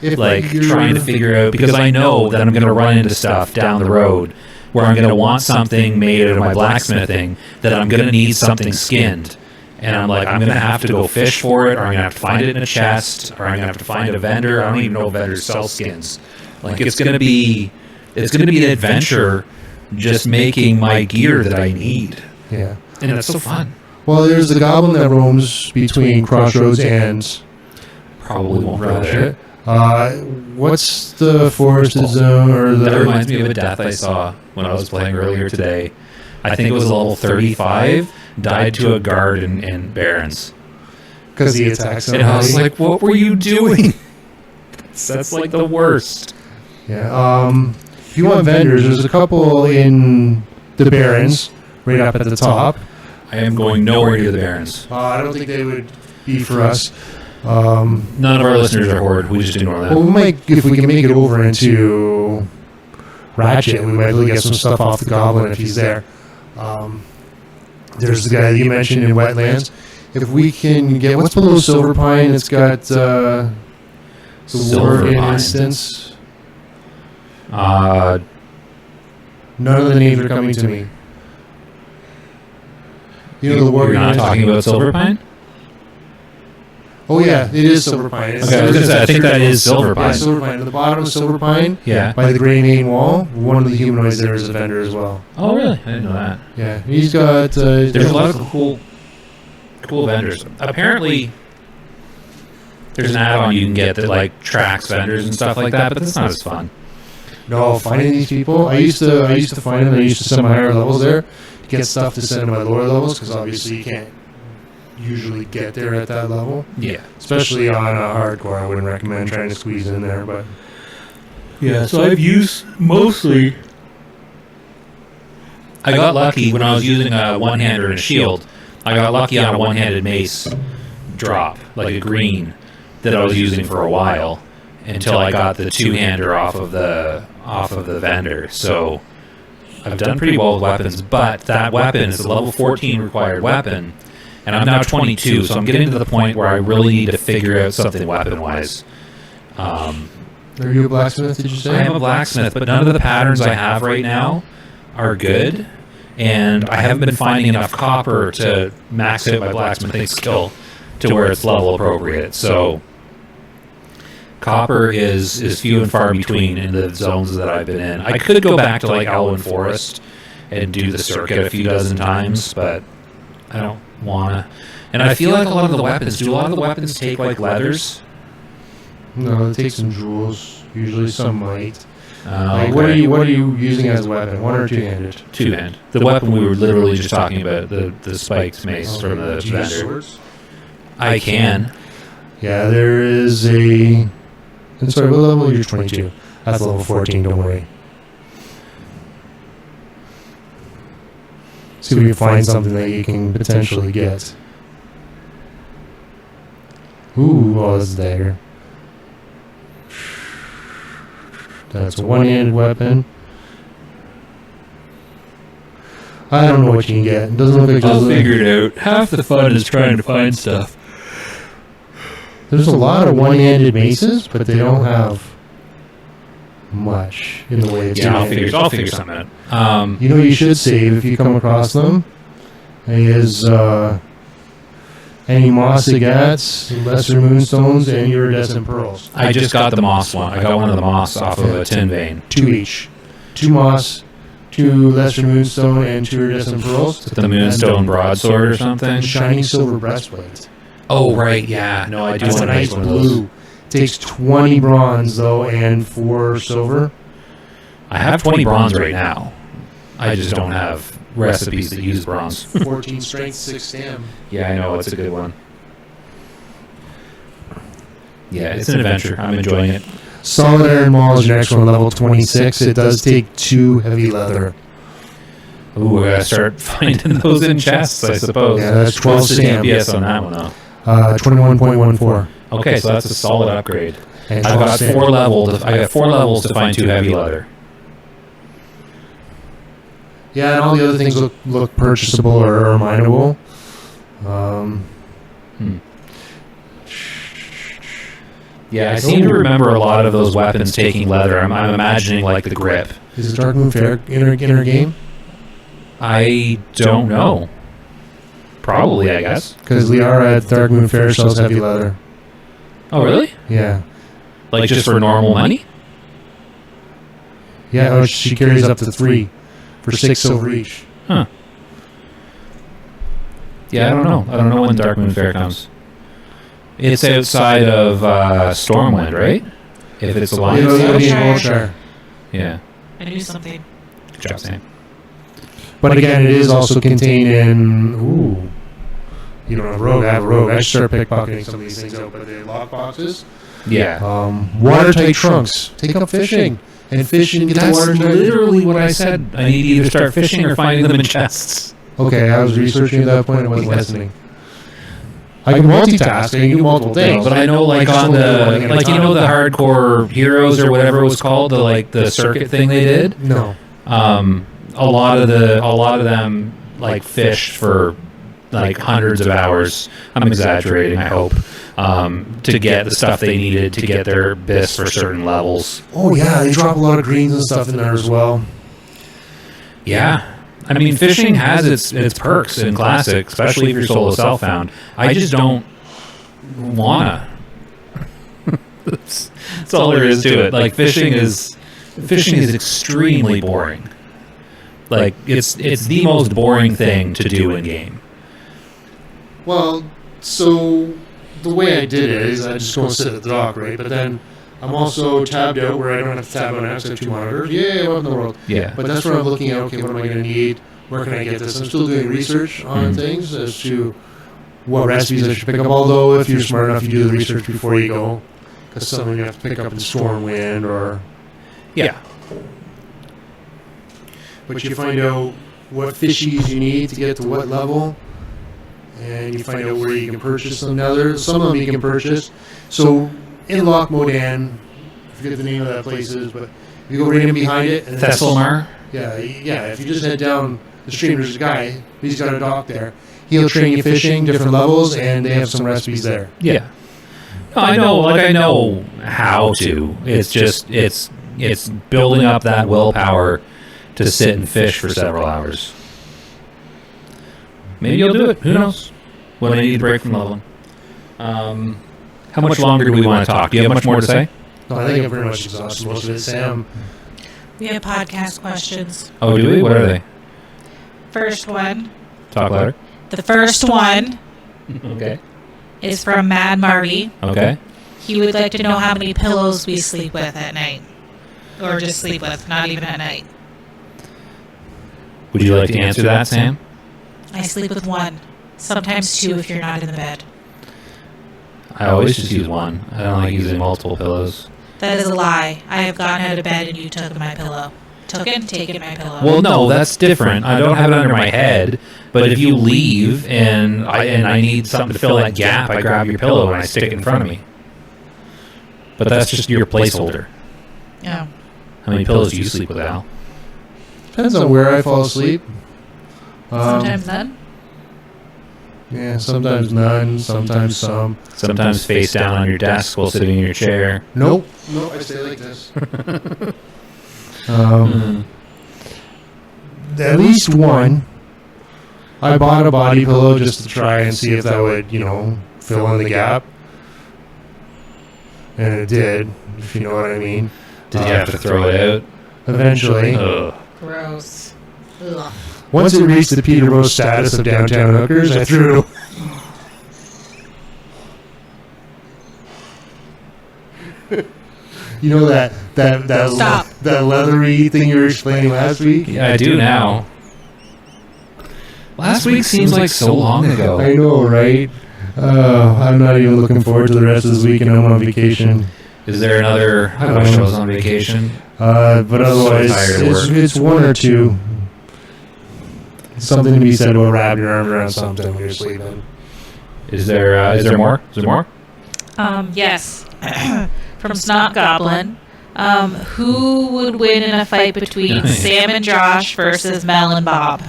Like, trying to figure out... Because I know that I'm going to run into stuff down the road where I'm going to want something made out of my blacksmithing that I'm going to need something skinned. And I'm like, I'm going to have to go fish for it, or I'm going to have to find it in a chest, or I'm going to have to find a vendor. I don't even know if vendors sell skins. Like, it's going to be an adventure just making my gear that I need.
Yeah.
And it's so fun.
Well, there's the goblin that roams between Crossroads and...
Probably won't go there.
What's the forested zone or the...
That reminds me of a death I saw when I was playing earlier today. I think it was level 35, died to a guard in Barrens.
Because he attacks
And I was
somebody.
like, what were you doing? That's like the worst.
Yeah. If you want vendors, there's a couple in the Barrens, right up at the top.
I am going nowhere near the Barrens.
I don't think they would be for us.
None of our listeners are Horde. We just ignore
Well,
them.
we might, if we can make it over into Ratchet, we might be able to get some stuff off the Goblin if he's there. There's the guy that you mentioned in Wetlands. If we can get, what's below Silver Pine? It's got the
Silver
Worgen
Pine.
instance.
Uh,
None of the names are coming to me. You know the
You're
Worgen
not
instance?
talking about Silver Pine?
Oh yeah, it is Silver Pine.
Okay, I was gonna say, I think that is Silver
Yeah,
Pine.
Silver Pine. At the bottom of Silver Pine,
Yeah.
by the Grey Main Wall, one of the humanoids there is a vendor as well.
Oh, really? I didn't know that.
Yeah, he's got...
There's a lot of cool vendors. Apparently, there's an add-on you can get that, like, tracks vendors and stuff like that, but that's not as fun.
No, finding these people. I used to find them. I used to send my higher levels there to get stuff to send to my lower levels because obviously you can't usually get there at that level,
Yeah.
especially on hardcore. I wouldn't recommend trying to squeeze in there, but
Yeah, so I've used mostly... I got lucky when I was using a one-hander and a shield. I got lucky on a one-handed mace drop, like a green, that I was using for a while until I got the two-hander off of the vendor. So I've done pretty well with weapons, but that weapon is a level 14 required weapon, and I'm now 22, so I'm getting to the point where I really need to figure out something weapon-wise.
are you a blacksmith? Did you say?
I am a blacksmith, but none of the patterns I have right now are good, and I haven't been finding enough copper to max out my blacksmithing skill to where it's level appropriate. So copper is few and far between in the zones that I've been in. I could go back to like Elwyn Forest and do the circuit a few dozen times, but I don't wanna. And I feel like a lot of the weapons take like leathers?
No, it takes some jewels. Usually some might. Like,
Okay.
what are you using as a weapon? One or two-handed?
Two-hand. The weapon we were literally just talking about, the spiked mace from the
Do you use
vendor.
swords?
I can.
Yeah, there is a... And sorry, what level? You're 22. That's level 14, don't worry. See if we can find something that you can potentially get. Ooh, oh, that's a dagger. That's a one-handed weapon. I don't know what you can get. It doesn't look like
I'll
there's
figure it out. Half the fun is trying to find stuff.
there's a lot of one-handed maces, but they don't have much in the way of
Yeah, I'll
two-handed.
figure something out.
You know, you should save if you come across them. Is any moss agats, lesser moonstones, and iridescent pearls.
I just got the moss one. I got one of the moss off of a tin vein.
2 each. 2 moss, 2 lesser moonstone, and 2 iridescent pearls.
The moonstone broadsword or something.
Shining silver breastplate.
Oh right, yeah. No, I do
That's
want
a
to
nice
make one of those.
blue. Takes 20 bronze though, and 4 silver.
I have 20 bronze right now. I just don't have recipes that use bronze.
14 strength, 6 stam.
Yeah, I know, it's a good one. Yeah, it's an adventure. I'm enjoying it.
Solid Iron Maul is your next one, level 26. It does take 2 heavy leather.
Ooh, I gotta start finding those in chests, I suppose.
Yeah, that's 12
What's the
stam.
DPS on that one, though?
21.14.
Okay, so that's a solid upgrade.
And
I've
12
got
stam.
4 levels. I got 4 levels to find 2 heavy leather.
Yeah, and all the other things look purchasable or mineable.
Yeah, I seem to remember a lot of those weapons taking leather. I'm imagining like the grip.
Is Dark Moon Fair inner game?
I don't know. Probably, I guess.
Because Liara at Dark Moon Fair sells heavy leather.
Oh, really?
Yeah.
Like just for normal money?
Yeah, oh, she carries up to 3 for 6 silver each.
Huh. Yeah, I don't know. I don't know when Dark Moon Fair comes. It's outside of Stormwind, right? If it's Alliance.
It'll be in
Goldshire.
Goldshire.
Yeah.
I knew something.
Good job, Sam.
But again, it is also contained in. Ooh. You don't have a rogue. I have a rogue. I should start pickpocketing some of these things out. But the lock boxes.
Yeah.
Watertight trunks. Take up fishing. And fishing get the
That's
watertight.
literally what I said. I need to either start fishing or finding them in chests.
Okay, I was researching at that point. I wasn't listening. I can multitask. I can do multiple things.
But I know, like on the, like you know, the hardcore heroes or whatever it was called, the circuit thing they did.
No.
A lot of them like fished for like hundreds of hours. I'm exaggerating, I hope, to get the stuff they needed to get their bis for certain levels.
Oh yeah, they drop a lot of greens and stuff in there as well.
Yeah. I mean, fishing has its perks in Classic, especially if you're solo self-found. I just don't wanna. That's all there is to it. Like fishing is extremely boring. Like it's the most boring thing to do in game.
Well, so the way I did it is I just go and sit at the dock, right? But then I'm also tabbed out where I don't have to tab on X. I have 2 monitors. Yeah, what in the world?
Yeah.
But that's where I'm looking at, okay, what am I going to need? Where can I get this? I'm still doing research on things as to what recipes I should pick up. Although, if you're smart enough, you do the research before you go. Because some of them you have to pick up in Stormwind or...
Yeah.
But you find out what fishies you need to get to what level. And you find out where you can purchase them. Now, some of them you can purchase. So, in Loch Modan, I forget the name of that place is, but you go right in behind it. And
Thesselmar?
Yeah, if you just head down the stream, there's a guy, he's got a dock there. He'll train you fishing, different levels, and they have some recipes there.
Yeah. No, I know how to. It's just it's building up that willpower to sit and fish for several hours. Maybe you'll do it. Who knows? When I need a break from leveling. How much longer do we want to talk? Do you have much more to say?
No, I think I'm pretty much exhausted most of it. Sam,
We have podcast questions.
Oh, do we? What are they?
First one.
Talk louder.
The first one
Okay.
is from Mad Marty.
Okay.
He would like to know how many pillows we sleep with at night. Or just sleep with, not even at night.
Would you like to answer that, Sam?
I sleep with 1. Sometimes 2 if you're not in the bed.
I always just use one. I don't like using multiple pillows.
That is a lie. I have gotten out of bed and you took my pillow. taken my pillow.
Well, no, that's different. I don't have it under my head, but if you leave and I need something to fill that gap, I grab your pillow and I stick it in front of me. But that's just your placeholder.
Yeah.
How many pillows do you sleep with, Al?
Depends on where I fall asleep.
Sometimes none.
Yeah, sometimes none, sometimes some.
Sometimes face down on your desk while sitting in your chair.
Nope. Nope, I stay like this. At least one. I bought a body pillow just to try and see if that would, fill in the gap. And it did, if you know what I mean.
Did you have to throw it out?
Eventually.
Ugh.
Gross. Ugh.
Once it reached the Peterborough status of downtown hookers, I threw. You know that
Stop.
that leathery thing you were explaining last week?
Yeah, I do now. Last week seems like so long ago.
I know, right? I'm not even looking forward to the rest of this week, and I'm on vacation.
Is there another? I wish I was on vacation.
But otherwise,
tired of work.
it's one or two. Something to be said about wrapping your arms around something when you're sleeping.
Is there more? Is there more?
Yes. From Snot Goblin. Who would win in a fight between Sam and Josh versus Mel and Bob?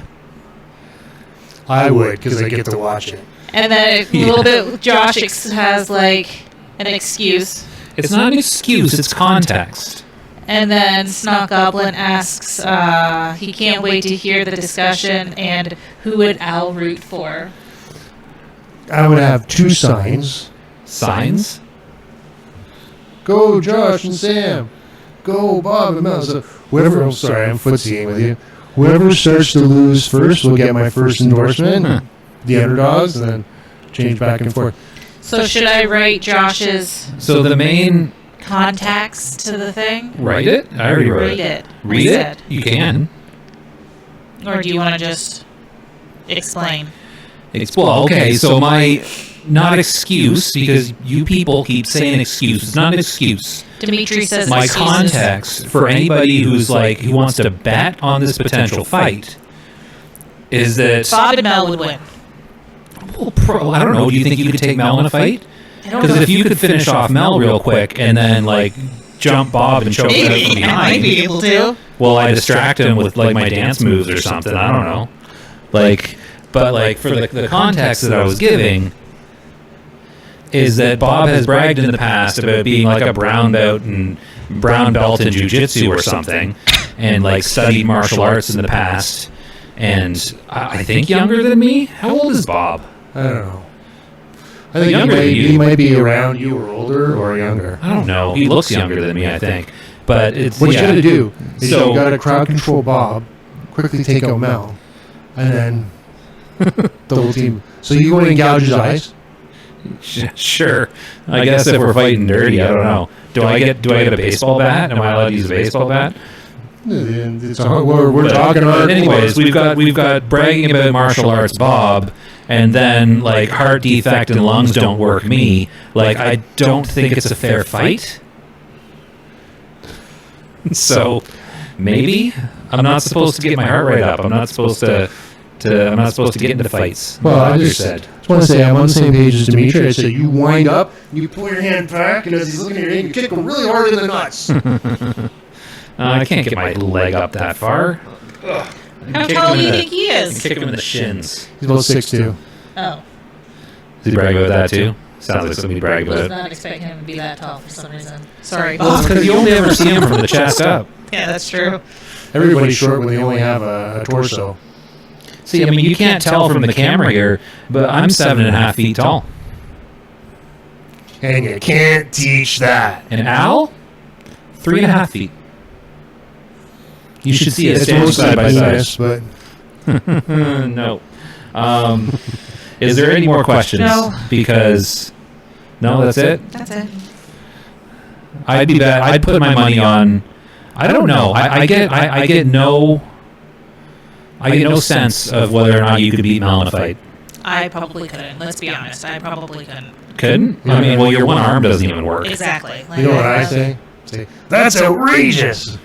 I would, because I get to watch it.
And then a little bit, Josh has like an excuse.
It's not an excuse. It's context.
And then Snot Goblin asks, he can't wait to hear the discussion, and who would Al root for?
I would have two signs.
Signs?
Go Josh and Sam. Go Bob and Mel. So whoever, I'm sorry, I'm footsying with you. Whoever starts to lose first will get my first endorsement. The underdogs, and then change back and forth.
So should I write Josh's
So the main
contacts to the thing?
write it. I already wrote
Read it.
Read
Instead.
it. You can.
Or do you want to just explain?
Well, okay. So my not excuse, because you people keep saying excuse. It's not an excuse.
Dimitri says
My
excuses.
context for anybody who wants to bet on this potential fight is that
Bob and Mel would win.
Well, I don't know. Do you think you could take Mel in a fight?
I don't
Because
know.
if you could finish off Mel real quick and then jump Bob and choke him out from
Maybe. I might be
behind,
able to.
well, I distract him with my dance moves or something. I don't know. But for the context that I was giving is that Bob has bragged in the past about being like a brown belt in jiu-jitsu or something, and studied martial arts in the past. And I think younger than me. How old is Bob?
I don't know. I think
Younger than you.
he might be around you or older or younger.
I don't know. He looks younger than me, I think. But it's
What you gotta do is
So-
you gotta crowd control Bob, quickly take out Mel, and then the whole team. So you want to gouge his eyes?
Sure. I guess if we're fighting dirty, I don't know. Do I get a baseball bat? Am I allowed to use a baseball bat?
It's we're talking about.
Anyways, we've got bragging about martial arts Bob, and then heart defect and lungs don't work me. I don't think it's a fair fight. So maybe I'm not supposed to get my heart rate up. I'm not supposed to get into fights.
Well, I
Doctor
just
said.
want to say I'm on the same page as Dimitri. I said you wind up, you pull your hand back, and as he's looking at your hand, you kick him really hard in the nuts.
I can't get my leg up that far.
How tall do you think he
And
is?
kick him in the shins.
He's about 6'2".
Oh.
Does he brag about that too? Sounds like something he'd brag
I was
about.
not expecting him to be that tall for some reason. Sorry.
Well, because you only ever see him from the chest up.
Yeah, that's true.
Everybody's short when they only have a torso.
See, I mean, you can't tell from the camera here, but I'm 7.5 feet tall.
And you can't teach that.
And Al, 3.5 feet. You should see us
It's
standing
mostly
side by
penis,
side.
but
No. Is there any more questions?
No.
Because no, that's it.
That's it.
I'd put my money on. I don't know. I get no sense of whether or not you could beat Mel in a fight.
I probably couldn't. Let's be honest. I probably couldn't.
Couldn't? I mean, well, your one arm doesn't even work.
Exactly.
you know what I say? Say, that's outrageous.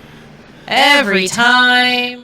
Every time.